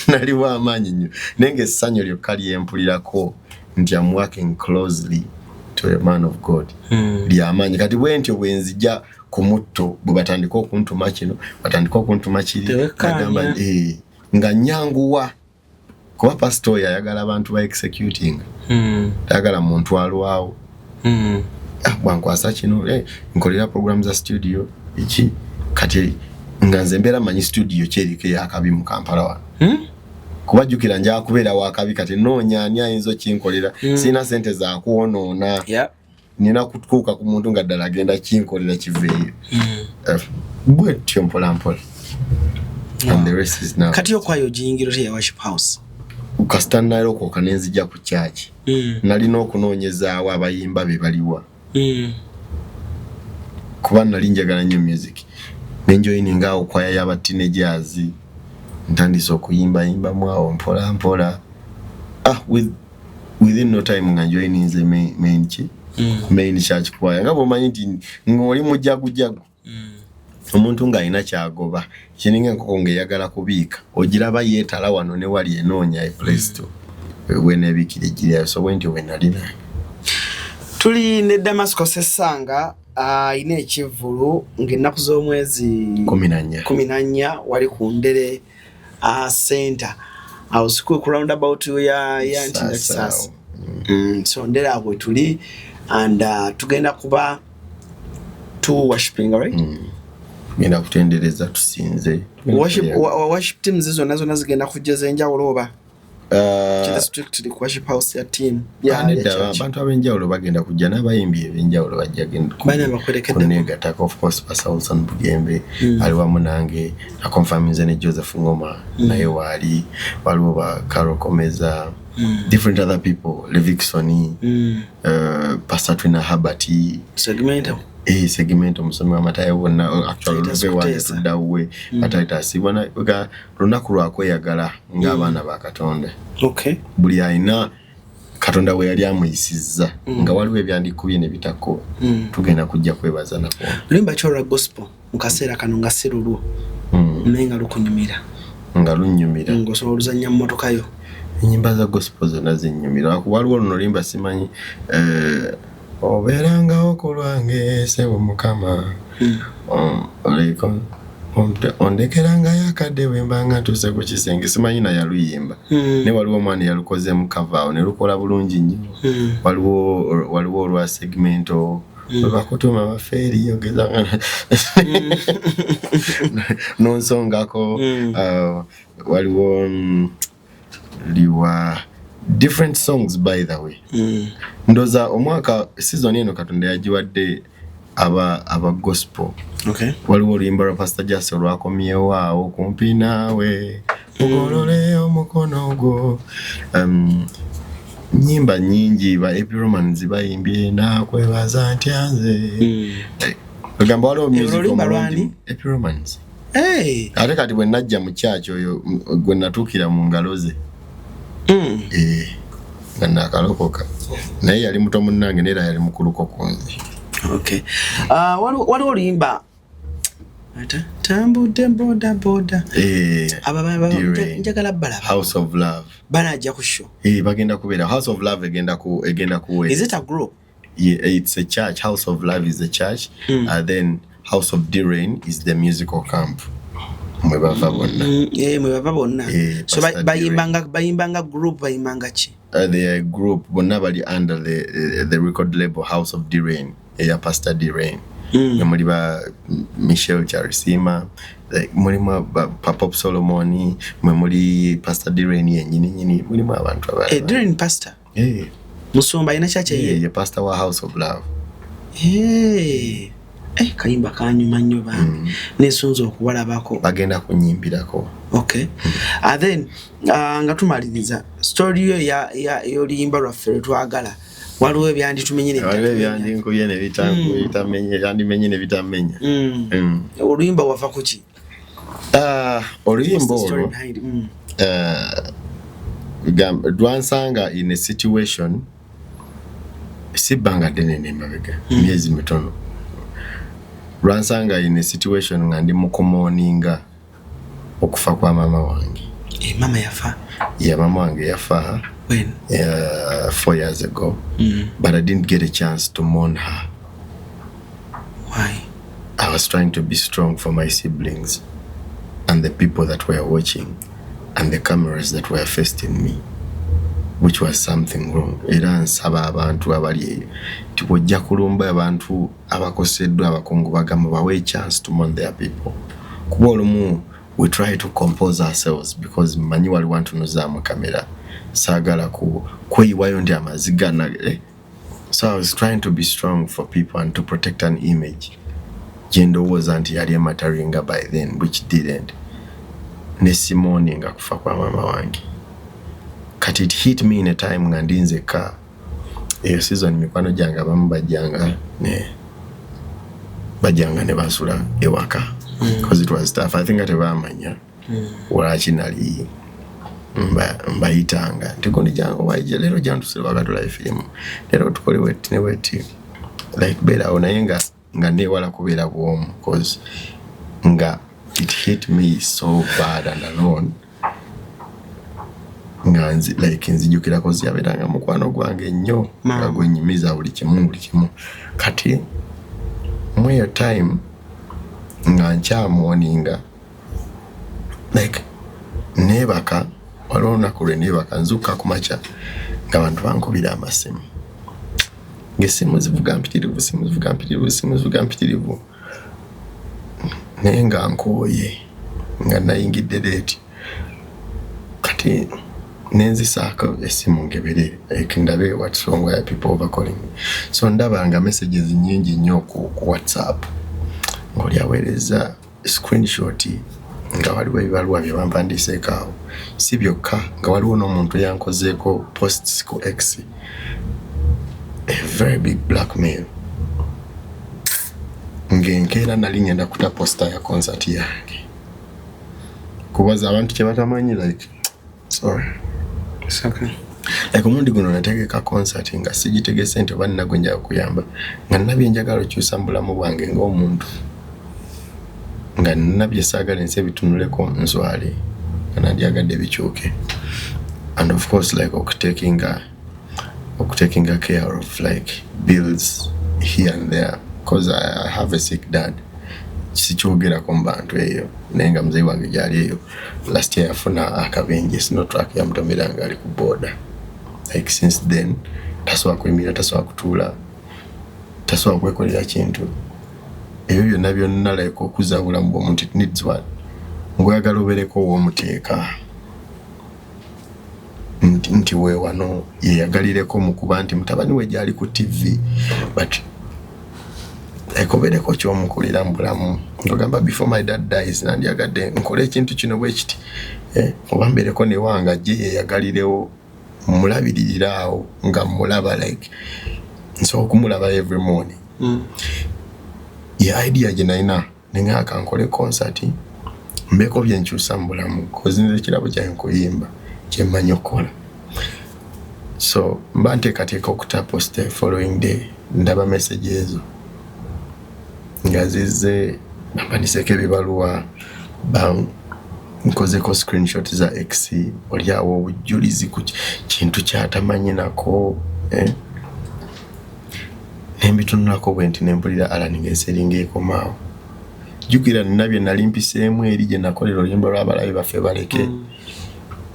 nali w'amaanyi nnyo naye ng'essanyu lyokka lyempulirako nti I'm working closely to a man of God ly'amaanyi kati bwe ntyo bwe nzija ku mutto bwe batandika okuntuma kino batandika okuntuma kiri agamba nga nyanguwa kuba pastor yayagala abantu ba executing ayagala muntu alwawo bwankwasa kino nkolera program za studio iki kati nga nze mbeera manyi studio kyeriko yakabi mu Kampala wano kubajjukira nja kubeera wakabi kati noonya ani ayinza kinkolera sina sente za kuwonoona nina kutukuuka ku muntu nga ddala agenda kinkolera kiveeyo bwetyo mpola mpola and the rest is now kati okwayo jingiro ya worship house kasita nalokooka nenzija ku church nalina okunoonyezaawo abayimba be baliwa kuba nali njagala nnyo music nenjoyininga awo kwaya y'aba teenagers ntandise okuyimba mwawo mpola mpola within no time nga njoyininze main church kwaya nga bwomanyi nti ng'oli mujagujagu omuntu ng'alina kyagoba kininga enkoko ng'eyagala kubiika ogiraba yeetala wano ne wali enoonya place to weneebikira egiryayo so bwentyo bwe nalina tuli ne Damascus Essanga ine ekivulu ng'ennaku z'omwezi 14 wali ku Ndere center awo siku ku roundabout ya Texas so Ndere awo tuli and tugenda kuba tu worshiping right ngenda kutendereza tusinze worship teams zizona zigenda kujeza enjawulo oba strictly worship house ya team abantu abenjawulo bagenda kujja n'abayimbi ebyenjawulo bajja kuneegatako of course Pasawusan Bugembe ali wamu nange akonfaminze ne Joseph Ngoma naye waliwo ba Carol Komeza different other people Leviksoni Pastor Twina Habati segmento musomi wa matayo wonna actually luve wange tuddawe atayita asibona ga lunaku lwakweyagala ng'abaana ba Katonda buli ayina Katonda we yali amuyisizza nga waliwo ebyandiko bye ne bitako tugenda kujja kwebaza nako limba chora gospel mukaseera kano nga sirulu nenga lukunyumira nga lunyumira ngosoluzanya mmotoka yo enyimba za gospel zonna zinyumira waliwo luno limba simanyi oberangawo ku lwange sebo Mukama oliko ondekeranga yakadde bwembanga ntuse ku kisenge simanyi na yaluyimba ne waliwo omwana yalukoze mu cover ne lukola bulungi nnyo waliwo olwa segmento bakutuma bafeeri yogezanga nonsongako waliwo liwa different songs by the way ndoza omwaka season eno Katonda yajiwadde aba gospel waliwo oluyimba lwa Pastor Jase olwakomyewo awo kumpi naawe mugolole omukono gwo nyimba nyingi ba Epiromans bayimbye nakwebaza ntyanze ogamba waliwo music omulungi Epiromans ate kati bwe najja mu church oyo gwe natuukira mu ngalo ze nga nakalokoka naye yali muto munnange neera yali mukuluko kunzi waliwo oluyimba tambudde boda boda njagala balaba House of Love banajja ku show bagenda kubeera House of Love egenda ku is it a group? It's a church. House of Love is the church then House of D-Rain is the musical camp. Mwe bava bonna so bayimbanga group bayimbanga chi the group bonna bali under the record label House of D-Rain ya Pastor D-Rain muri ba Michelle Charisima muri Papa Solomoni muri Pastor D-Rain yenyini muri abantu abali D-Rain pastor musumba ina chache ye pastor wa House of Love kayimba kanyuma nnyo bambi nesunza okubalabako bagenda kunyimbirako then nga tumaliriza story yo y'oluyimba lwaffe twagala waliwo ebyanditumenye ne bitamenya oluyimba wava ku ki oluyimba olwo lwansanga in a situation sibbanga ddene n'emabega myezi mitono lwansanga in a situation nga ndi mukomooninga okufa kwa mama wange mama yafa mama wange yafa when 4 years ago but I didn't get a chance to mourn her. Why? I was trying to be strong for my siblings and the people that were watching and the cameras that were facing me, which was something wrong. Era nsaba abantu abali eyo tibojja kulumba abantu abakoseddwa abakungu bagamba bawe chance to mourn their people. Kuba olumu we try to compose ourselves because manyi wali want to nuzaamu kamera sagala kweyiwayo ndi amaziga so I was trying to be strong for people and to protect an image gyendowooza nti yali emataringa by then which didn't nesimoni nga kufa kwa mama wange kati it hit me in a time nga ndinzeka eyo season mikwano gyange abamu bajjanga ne basula ewaka because it was tough. I think atebamanya waki nali mbayitanga tikundi jangu waije lero jantusire wakatula ifilimu lero tukole weti ne weti like beera naye nga newala kubeera bwomu because nga it hit me so bad and alone nga nzijukirako ziyabeeranga mukwano gwange nnyo nga gwenyumiza buli kimu kati mweyo time nga nkyamuoninga like nebaka waliwo olunaku lwe nebaka nzuuka ku makya nga abantu bankubira amasimu ng'essimu zivuga mpitirivu naye nga nkooye nga nayingidde leeti kati nenzisako esimu ngebere ndabe what's wrong why people over calling me. So ndabanga messages nyingi nnyo ku WhatsApp ngoli awereza screenshot nga waliwo ebibaluwa bye bampandiseeko si byokka nga waliwo n'omuntu yankozeeko posts ku X, a very big blackmail. Ngenkeera nali ngenda kuta poster ya concert yange kubaza abantu kye batamanyi like sorry. It's okay. Like omundi guno nategeka concert nga sigitegese nti oba nnago nja kuyamba nga nabye njagala okyusa mu bulamu bwange ng'omuntu nga nabye saagala ensi ebitunuleko nswale nga nandyagadde bikyuke. And of course like taking care of like bills here and there because I have a sick dad. Sikyogera ku bantu eyo naye nga muzeyi wange gyali eyo last year yafuna akabenje sinotrak yamutomeranga ali ku boda. Like since then tasobola kuyimira, tasobola kutuula, tasobola kwekolera kintu. Ebyo byonna byonna like okuzaabula mu bw'omuntu it needs one ng'oyagala obeereko w'omuteeka nti we wano yeyagalireko mu kuba nti mutabani we gyali ku TV but ekobereko kyomukulira mu bulamu ngogamba before my dad dies nandyagadde nkole ekintu kino bwe kiti oba mbeereko ne wange ajje yeyagalirewo mulabiririra awo nga mulaba like nsobola okumulaba every morning. Ye idea gye nalina nengaka nkole concert mbeko byenkyusa mu bulamu kozinze ekirabo kyange kuyimba kyemmanyi okukola. So mba nteekateeka okuta post following day ndaba message ezo nga zize bampandiseeko ebibaluwa nkozeko screenshot za X oliawo obujulizi ku kintu kyatamanyi nako nembitunulako bwenti nempulira Alan ng'eseringa ekomaawo. Jjukira nina bye nali mpiseemu eri gye nakolera oluyimba lw'abalabi baffe baleke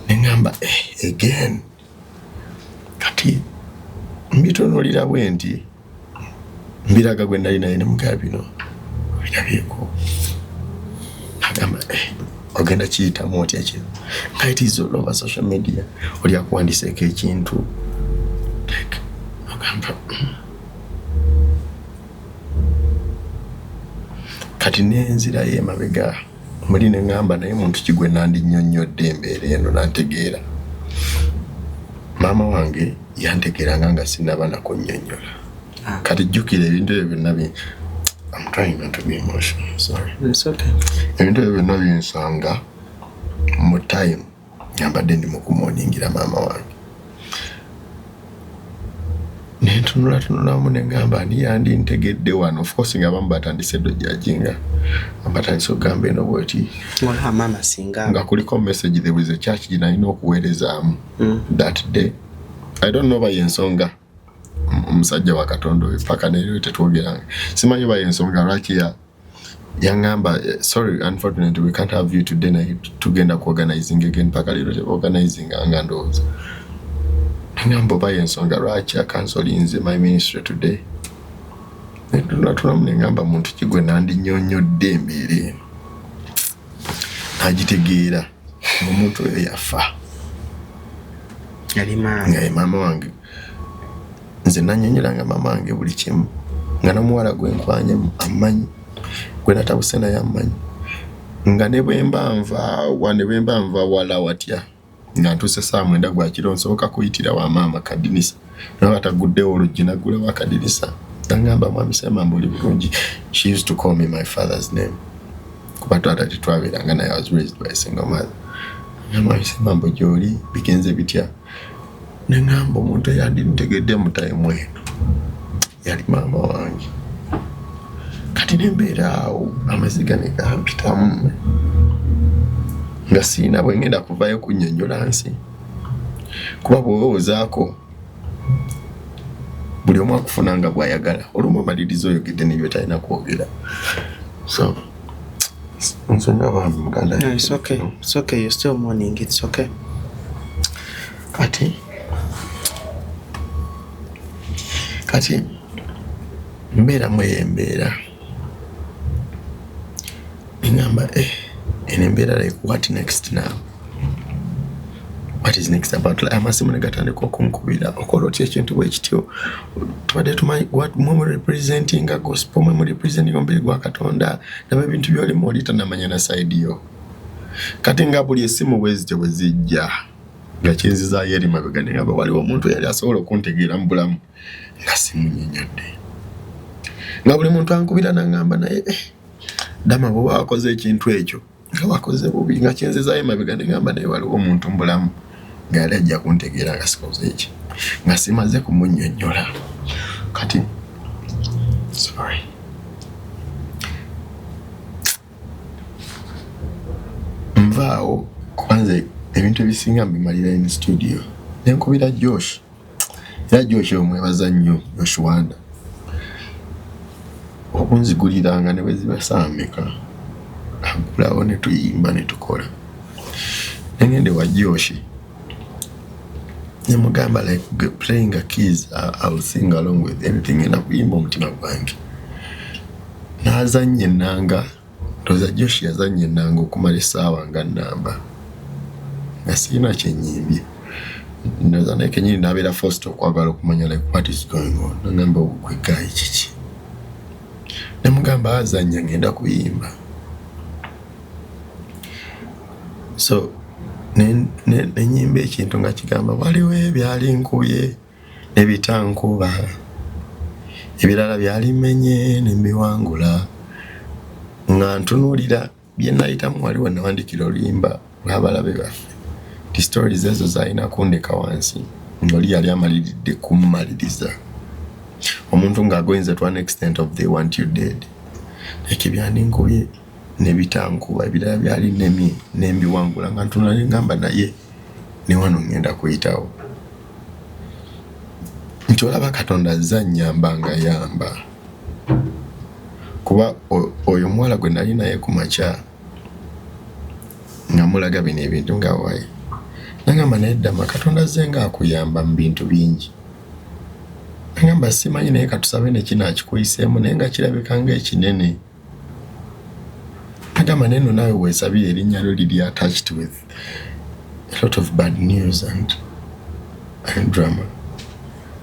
neŋŋamba again kati mbitunulira bwenti mbiraga gwe nali naye ne mugaba bino birabyeko agamba ogenda kiyitamu otya kino nga it is all over social media oli akuwandiseeko ekintu agamba kati nenzira y'emabega muli ne ŋŋamba naye muntu kigwe nandinnyonnyodde embeera eno nantegeera. Maama wange yantegeeranga nga sinnaba nakunnyonnyola. Kati jjukira ebintu ebyo byonna I'm trying not to be emotional, sorry. It's okay. Ebintu ebyo byonna binsanga mu time nyambadde ndi mu kumooningira maama wange. Nentunulamu ne ŋŋamba ani yandintegedde wano. Of course nga abamu batandise dojjajinga batandise okugamba eno bweti mama singa nga kuliko message there was a church gye nalina okuweerezaamu that day. I don't know by ensonga omusajja wa Katonda oyo paka neero tetwogeranga simanyi by ensonga lwaki yaŋŋamba sorry unfortunately we can't have you today naye tugenda kuorganizing again paka leero tebaorganizing anga ndowooza ngamba by ensonga lwaki akansolinze my ministry today. Netulamu ne ŋŋamba muntu kigwe nandinnyonnyodde embeera eno n'agitegeera omuntu oyo yafa yali nga ye maama wange. Nze nannyonnyolanga maama wange buli kimu nga n'omuwala gwe nkwanye amanyi gwe natabuse naye amanyi nga ne bwe mba nva wala watya nga ntuuse saa 9 gwa kiro nsoboka kuyitira wa maama kadinisa naye bataguddewo oluggi naggulawo akadinisa nangamba mwami Ssemamba oli bulungi. She used to call me my father's name kuba taata tetwabeeranga naye I was raised by a single mother. Mwami Ssemamba gy'oli bigenze bitya neŋŋamba omuntu eyandintegedde mu time eno yali maama wange. Kati nembeera awo amaziga ne gampitamu nga siina bwe ngenda kuvayo kunnyonnyola nsi kuba bw'owoozaako buli omu akufuna nga bw'ayagala olumu omaliriza oyogedde n'ebyo talina kwogera. So nsonga bambi muganda. No, it's okay. It's okay. You're still mourning. It's okay. Kati mbeera mweyembeera ngamba eno embeera like what next now. what is next about amasimu negatandika okunkubira okola otya ekintu bwekityo tubadde tumanyi what mwe representing a gospel mwe representing omubiri gwa Katonda naba ebintu byolimu oli tanamanya na side yo kati nga buli esimu bwezityo bwezijja nga kinzizaayo eri mabega ne ngamba waliwo omuntu yali asobola okuntegeera mu bulamu nga simunyenyodde nga buli muntu ankubira nangamba naye dama bwe wakoze ekintu ekyo nga wakoze bubi nga kinzizaayo mabega ne ngamba naye waliwo omuntu mu bulamu nga yali ajja kuntegeera nga sikoze eki nga simaze kumunnyonnyola kati sorry nvaawo kwanza ebintu ebisinga mbimalira in studio nenkubira Josh era Josh omwebaza nnyo Joshwanda okunziguliranga ne bwe zibasaameka agulawo ne tuyimba ne tukola nengende wa Josh nemugamba like playing a keys I'll sing along with anything na kuyimba omutima gwange nazanye nanga toza Josh yazanye nanga okumala essaawa nga namba nga sina kyenyimbye ndoza naye kenyini nabeera first okwagala okumanya like what is going on nangamba okwegayi kiki nemugamba azanya ngenda kuyimba so nenyimba ekintu nga kigamba waliwo ebyali nkuye nebitankuba ebirala byali menye nembiwangula nga ntunuulira bye nayitamu waliwo nawandikira oluyimba lw'abalabe baffe ti stories ezo zalina kundeka wansi ng'oli yali amaliridde kummaliriza omuntu ng'agoyinza to an extent of they want you dead eki byandinkuye nebitankuba ebirala byali nembiwangula nga ntunula ngamba naye ne wano ngenda kuyitawo nti olaba Katonda azannyamba nga yamba kuba oyo muwala gwe nali naye ku makya nga mulaga bino ebintu nga waye nangamba naye ddama Katonda azze nga akuyamba mu bintu bingi nangamba simanyi naye katusabe nekinaakikuyiseemu naye nga kirabika nga ekinene nagamba neno naawe weesabire erinnya lyo liri attached with a lot of bad news and drama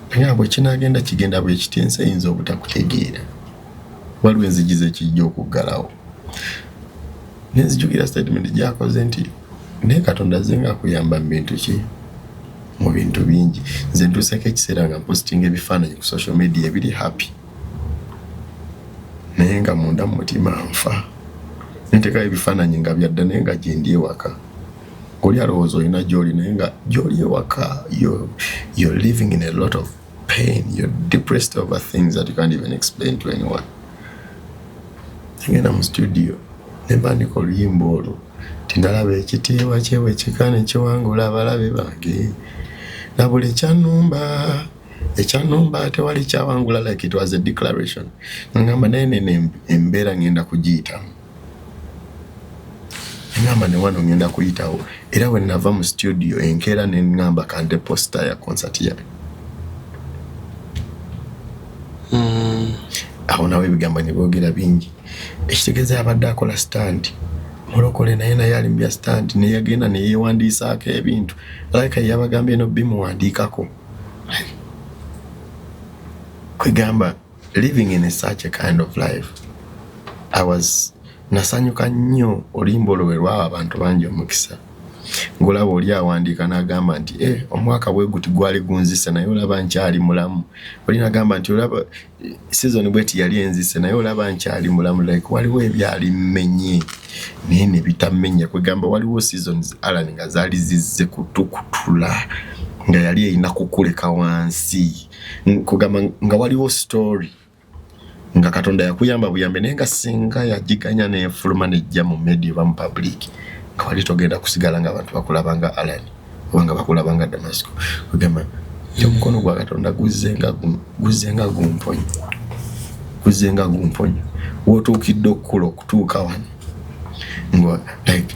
nagamba bwe kinaagenda kigenda bwe kiti ensi eyinza obutakutegeera waliwo enzigiza ekijja okuggalawo nenzijukira statement gyakoze nti naye Katonda azze nga akuyamba mu bintu ki mu bintu bingi nze ntuuseko ekiseera nga mpositinga ebifaananyi ku social media ebiri happy naye nga munda mu mutima nfa nentekayo ebifaananyi nga byadda naye nga gyendi ewaka ng'oli alowooza olina gy'oli naye nga gy'oli ewaka you're living in a lot of pain you're depressed over things that you can't even explain to anyone ngenda mu studio nembandika oluyimba olwo tindalaba ekitiibwa kyewe kikane kiwangula abalabe bange na buli ekyanumba tewali kyawangula like it was a declaration ngamba naye embeera ngenda kugiyitamu ngamba ne wano ngenda kuyitawo era bwe nava mu studio enkeera ne ngamba kante poster ya concert yange awo nawe ebigambo ne boogera bingi ekitegeeza yabadde akola stand mulokole naye alimbya stand ne yagenda ne yeewandiisaako ebintu like yabagambye no bimuwandiikako kwegamba living in such a kind of life nasanyuka nnyo oluyimba olwo lw'awa abantu bangi omukisa ng'olaba oli awandiika n'agamba nti omwaka bwe guti gwali gunzise naye olaba nkyali mulamu oli n'agamba nti olaba season bweti yali enzise naye olaba nkyali mulamu like waliwo ebyali mmenye naye ne bitamenye kwegamba waliwo seasons Alan nga zaali zizze kutukutula nga yali erina kukuleka wansi kugamba nga waliwo story nga Katonda yakuyamba buyambe naye nga singa yagiganya n'efuluma nejja mu media ba mu public nga wali togenda kusigala nga abantu bakulabanga Alan oba nga bakulabanga Damasco kugamba omukono gwa Katonda guzzenga gumponya wotuukidde okukula okutuuka wano ngo like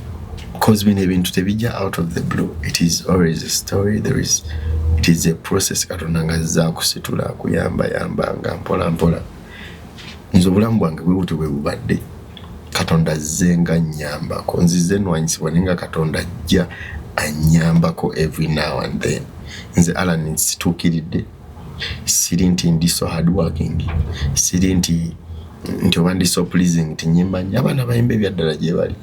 cause bino ebintu tebijja out of the blue it is always a story it is a process Katonda nga azza kusitula kuyamba nga mpola nzo obulamu bwange bwe bubadde Katonda azze nga nnyamba konzize nwanyisibwa nenga Katonda ajja anyambako every now and then. Nze Alan situkiridde. Siri nti ndi so hard working. Siri nti oba ndi so pleasing tinyimba nnyo abaana bayimba ebyaddala gye bali.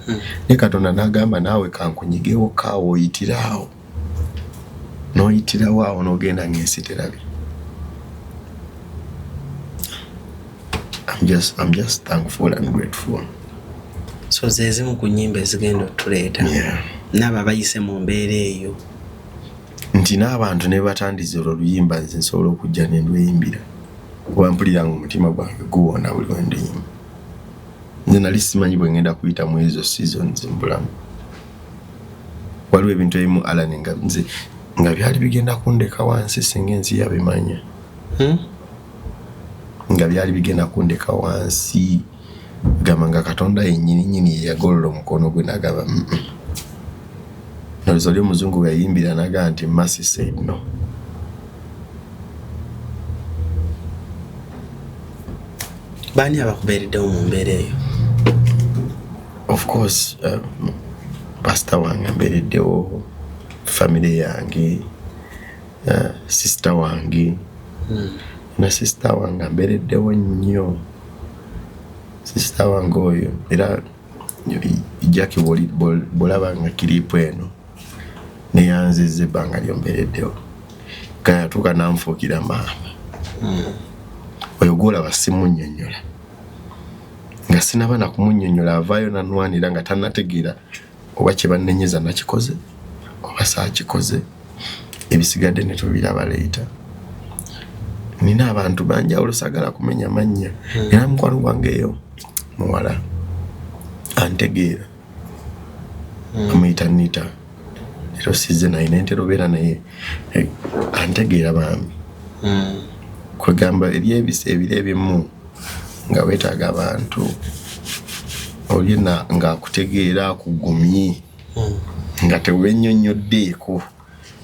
Ne Katonda n'agamba naawe kankunyigewo kaawo oyitirawo. N'oyitirawo awo n'ogenda ng'ensi terabi. I'm just thankful and grateful. So zezimu ku nnyimba ezigenda otuleeta. N'abo abayise mu mbeera eyo. Nti n'abantu ne batandiza oluyimba nze nsobola okujja ne ndweyimbira. Kuba mpuliranga omutima gwange guwona buli lwe ndiyimba. Nze nali simanyi bwe ngenda kuyita mu ezo seasons mbulamu. Waliwo ebintu ebimu Alan nga byali bigenda kundeka wansi singa ensi yabimanya. Nga byali bigenda kundeka wansi gamba nga Katonda yennyini yagolola omukono gwe n'agamba Noluzali omuzungu yayimbira n'agamba nti Mercy said no. Baani abakubeereddewo mu mbeera eyo? Of course, pastor wange ambeereddewo, family yange, sister wange. Na sister wange ambeereddewo nnyo. Sister wange oyo era Jackie bw'olaba nga kiripo eno neyanziza ebbanga lyombeereddewo. Kayatuuka n'anfuukira maama. Oyo gw'olaba simunnyonnyola. Nga sinaba na kumunnyonnyola avaayo nanwanira nga tannategeera oba kye bannenyeza nakikoze oba saakikoze. Ebisigadde ne tubiraba leeta. Nina abantu banjawulo sagala kumenya mannya. Era mukwano gwange eyo muwala antegeera. Amuyita Nita. Ero size naye nentero beera naye antegeera bambi. Kwegamba eri ebisebire ebimu nga weetaaga abantu oli nga akutegeera akugumye nga tewennyonnyoddeeko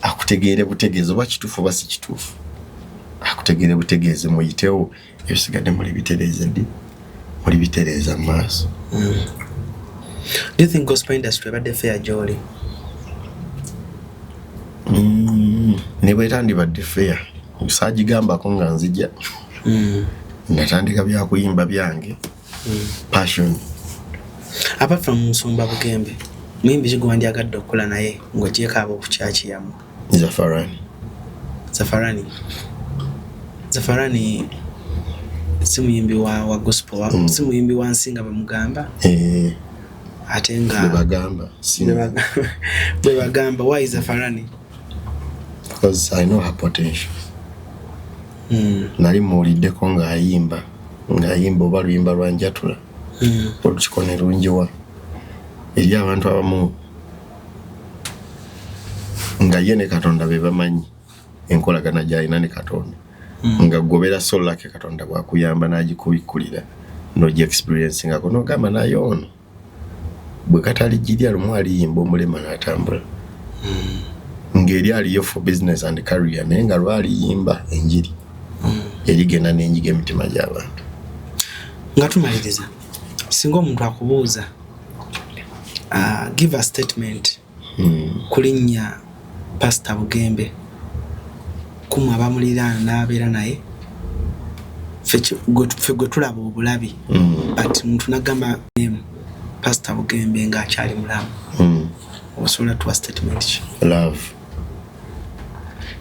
akutegeere butegeezi oba kituufu oba si kituufu. Akutegeere butegeezi muyitewo ebisigadde muli bitereeza mu maaso. Do you think gospel industry ebadde fair gy'oli? Ne bwetandibadde fair saagigambako nga nzija. Natandika byakuyimba byange. Passion. Apart from Nsumba Bugembe, muyimbi ki gwe wandyagadde okukola naye ng'ogyeko ab'okukyaki yammwe? Zafarani si muyimbi wa gospel, si muyimbi wa nsinga bamugamba. Ate nga bwebagamba, why is Zafarani? Because I know her potential. Nali muwuliddeko ng'ayimba oba luyimba lwa njatula olukikone lungiwa eri abantu abamu nga ye ne Katonda be bamanyi enkolagana gy'alina ne Katonda nga gobera soul lake Katonda bwakuyamba n'agikubikkulira n'ogi experience ngako n'ogamba naye ono bwe katali giri alumu aliyimba omulema n'atambula ng'eri aliyo for business and career naye nga lwaliyimba enjiri erigenda n'enyiga emitima gy'abantu. Nga tumaliriza, singa omuntu akubuuza give a statement ku linnya Pastor Bugembe kumu abamuliraana n'abeera naye ffe gwe tulaba obulabi but muntu nagamba Pastor Bugembe ng'akyali mulamu osobola tuwa statement ki? Love.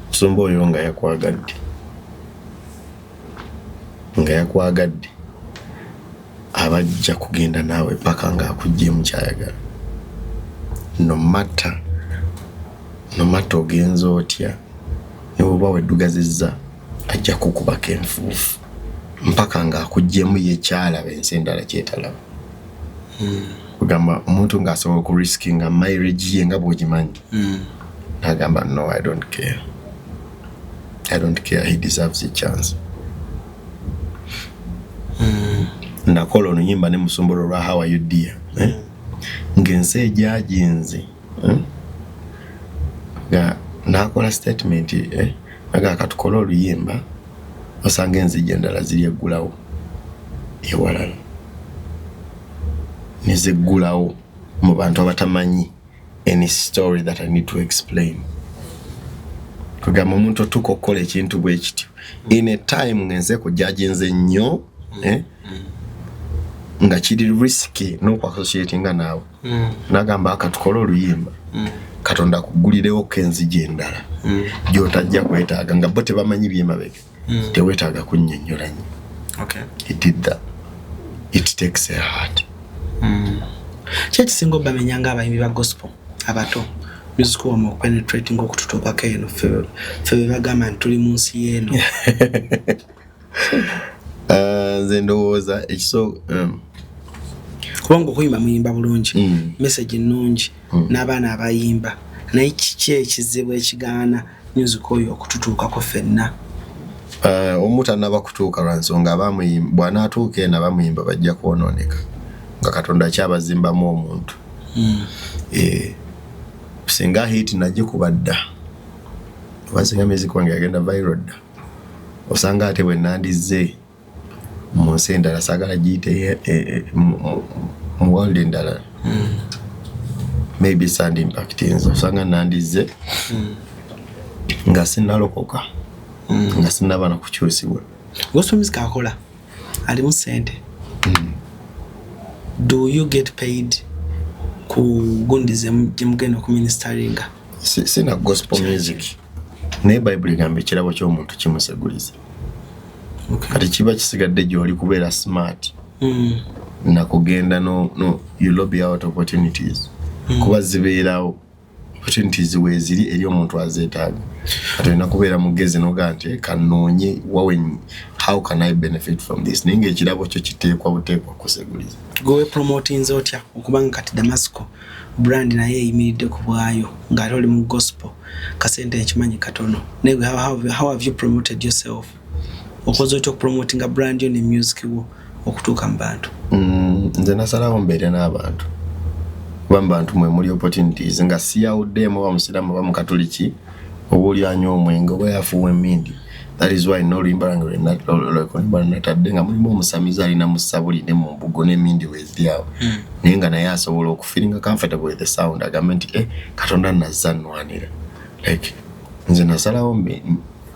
Musumba oyo nga yakwagadde abajja kugenda naawe paka ng'akuggyemu kyayagala. No matter ogenza otya ne bw'oba weddugazizza ajja kukubako enfuufu mpaka ng'akuggyemu ye kyalaba ensi endala kyetalaba. Kugamba omuntu ng'asobola okuriskinga marriage ye nga bw'ogimanyi n'agamba no, I don't care, he deserves a chance. Nakola oluyimba ne Musumba lwa How Are You Dear ng'ensi egyaginze nga nakola statement aga katukola oluyimba osanga enzigi endala ziri eggulawo ewalala nezeggulawo mu bantu abatamanyi any story that I need to explain. Kugamba omuntu tuko kola ekintu bwe kityo. In a time ngenze kujjaji nze nnyo nga kiri risky no kwa associatinga nawe. Nagamba akatukola oluyimba. Katonda kugulirewo kenzi gyendala. Gyotajja kwetaaga nga bote bamanyi byemabega. Tewetaaga kunnyonnyola nnyo. Okay. He did that. It takes a heart. Church singo bamenyanga abayimbi ba gospel abato musical wa penetrating okututoka keno fe bagamba ntuli munsi yeno. Nze ndowooza ekiso kubanga okuyimba muyimba bulungi message nnungi n'abaana abayimba naye kiki ekizibu ekigaana music oyo okututuukako ffenna. Omuntu anaba kutuuka lwa nsonga abamuyimba bw'anaatuuka eno abamuyimba bajja kwonooneka nga Katonda kyabazimbamu omuntu. Singa hit najje kubadda wasinga music wange agenda viral dda osanga ate bwe nandizze mu nsi endala saagala giyite mu world endala maybe Sound Impact nze osanga nandizze nga sinnalokoka nga sinnaba na kukyusibwa. Gospel music akola alimu sente. Do you get paid kugundize mugenda ku ministering? Sina gospel music ne Bible gambe kirabo ky'omuntu kimuseguliza. Kati kiba kisigadde gy'oli kubeera smart na kugenda no you lobby out opportunities kuba zibeerawo opportunities weziri eri omuntu azeetaaga. Kati olina kubeera mugezi n'ogante kanoonye wawenyi how can I benefit from this ninga ekirabo kyo kiteekwa buteekwa kuseguliza. Gowe promoting zotya okubanga kati Damasco brand naye eyimiridde ku bwayo nga oli mu gospel kasente ekimanyi katono. Newe how have you promoted yourself? Okoze otyo promoting a brand yo ne music wo okutuuka mu bantu. Nze nasalawo mbeere n'abantu bantu mwe muli opportunities nga siyawuddemu bamusiramu bamukatoliki obuli anywa omwenge oba yafuwa emmindi. That is why no limbarango natadde nga mulimu omusamiza alina mu sabuli ne mu mbugo n'emmindi weziryawo naye nga naye asobola okufiringa comfortable with the sound agambe nti Katonda nazza nnwanira. Like nze nasalawo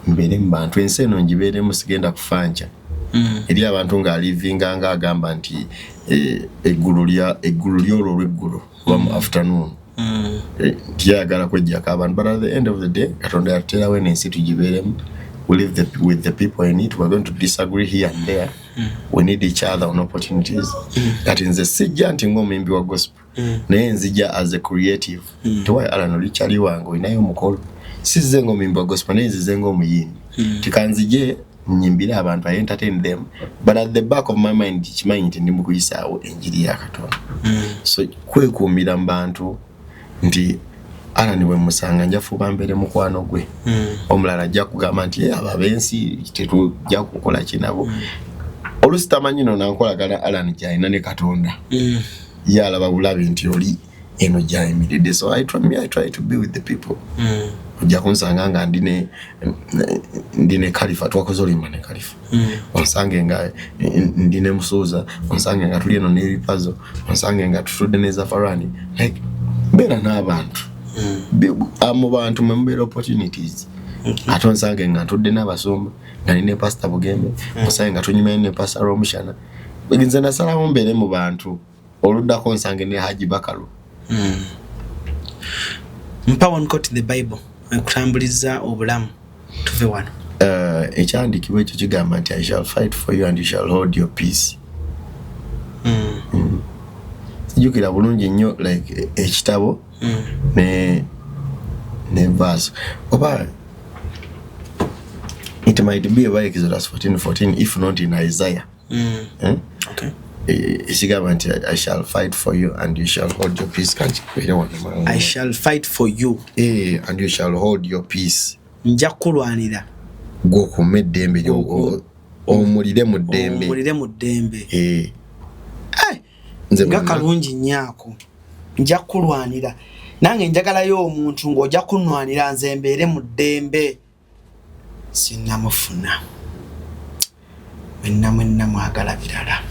mbeere mu bantu ensi eno ngibeeremu sigenda kufanca eri abantu nga alivinga nga agamba nti eggulu lyolwo olw'eggulu mu afternoon tiyagala kwejjako abantu but at the end of the day Katonda yatuterawo ensi tugibeeremu. We live with the people in it. We're going to disagree here and there. We need each other on opportunities. That in the sijja nti ng'omuyimbi wa gospel naye nzija as a creative tewayi Alan Olichali wange inayo mukolo sizze ng'omuyimbi wa gospel naye nzize ng'omuyimbi tikanzije nyimbira abantu I entertain them but at the back of my mind kimanyi nti ndi mu kuyisaawo enjiri ya Katonda. So kwekuumira mu bantu nti Alan we musanga njafuba mbere mukwano gwe omulala ajja kugamba nti aba bensi tetujja kukola kinabo olusitamanyi no nankolagana Alan gyalina ne Katonda yalaba bulabi nti oli eno gyayimiridde. So I try to be with the people. Ojja kunsanga nga ndine Khalifa twakoze olimba ne Khalifa onsange nga ndine Musuuza onsange nga tuli eno ne Ripazo onsange nga tutudde ne Zafarani like beera n'abantu mu bantu mbeera opportunities ate onsange nga ntudde n'abasumba nga nine Pastor Bugembe onsange nga tunyumanye ne Pastor Romushana nze nasalawo mbeere mu bantu oluddako onsange ne Haji Bakalu. Mpawa nkoti the Bible akutambuliza obulamu tuve wano. Ekyandikibwa ekyo kigamba nti I shall fight for you and you shall hold your peace. Sijukira bulungi nnyo like ekitabo ne verse oba it might be about Exodus 14:14 if not in Isaiah. Okay. Esigamba nti I shall fight for you and you shall hold your peace. I shall fight for you and you shall hold your peace. Nja kulwanira gwokume eddembe omulire mu ddembe. Nga kalungi nyaako nja kulwanira nange njagalayo omuntu ng'ojja kunnwanira nze mbeere mu ddembe sinnamufuna mwenna mwagala birala.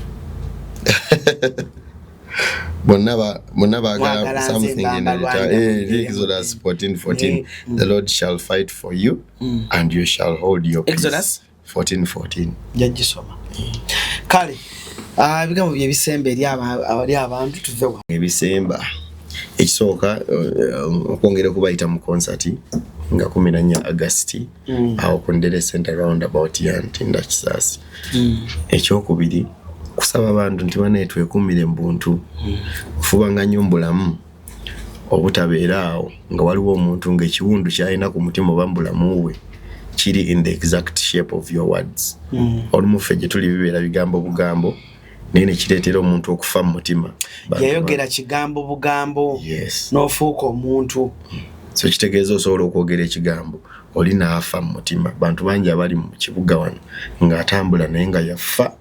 bonna baagala something in return. Exodus 14:14. The Lord shall fight for you and you shall hold your peace. Exodus 14:14. Yagisoma. Kale bigambo byebisembe eri abantu tuve wa ebisemba ekisooka okwongera kubayita mu concert nga 14 August awo ku Ndere Center roundabout ya Ntinda Kisasi. Ekyokubiri kusaba abantu nti banetwekumire mbuntu ofubanga nyombulamu obutabeera awo nga waliwo omuntu ng'ekiwundu kyalina ku mutima obambulamu we kiri in the exact shape of your words. Olumu ffe gye tuli bibeera bigambo bugambo nene kireetera omuntu okufa mu mutima. Yayogera kigambo bugambo n'ofuuka omuntu. So kitegeeza osobola okwogera ekigambo oli naafa mu mutima. Bantu bangi abali mu kibuga wano ng'atambula naye nga yafa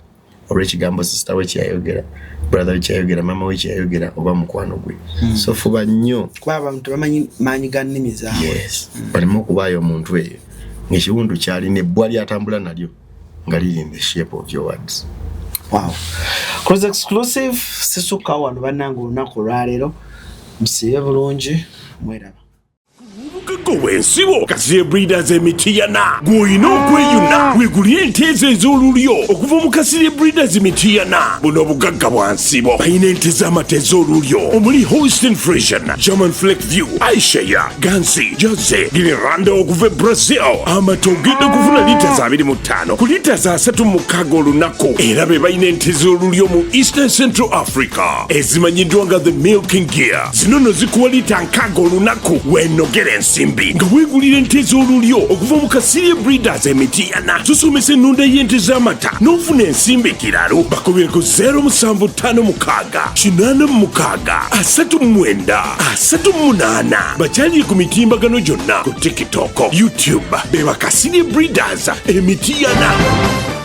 olw'ekigambo sister we kyayogera, brother we kyayogera, mama we kyayogera oba mukwano gwe. So fuba nnyo kuba abantu bamanyi maanyi ga nnimi zaabwe. Balimu okubaayo omuntu eyo ng'ekiwundu kyalina ebbwa lyatambula nalyo nga liri in the shape of your words. Wow. Cruise Exclusive sisuka wano bannange olunaku olwaleero musiibe bulungi mweraba. Wensibo Kasirye Breeders Emitiyana gw'olina okweyuna weegulire ente ezo ez'olulyo okuva mu Kasirye Breeders Emitiyana. Buno obugagga bwa nsibo balina ente z'amata ez'olulyo omuli Holstein Friesian, German Fleckview, Ayrshire, Gansi, Jersey, Gineeranda okuva e Brazil. Amata ogenda kufuna lita za 25 ku lita za 36 olunaku. Era be balina ente ez'olulyo mu Eastern Central Africa ezimanyiddwa nga the Milking Gear. Zino no zikuwa lita 6 olunaku weenogera ensimbi nga weegulira ente ez'olulyo okuva mu Kasirye Breeders Emitiyana. Tusomesa ennunda y'ente z'amata n'ofuna ensimbi kiralo. Bakobereko 0756 bakyali ku mitimbagano gyonna ku TikTok, YouTube beba Kasirye Breeders Emitiyana.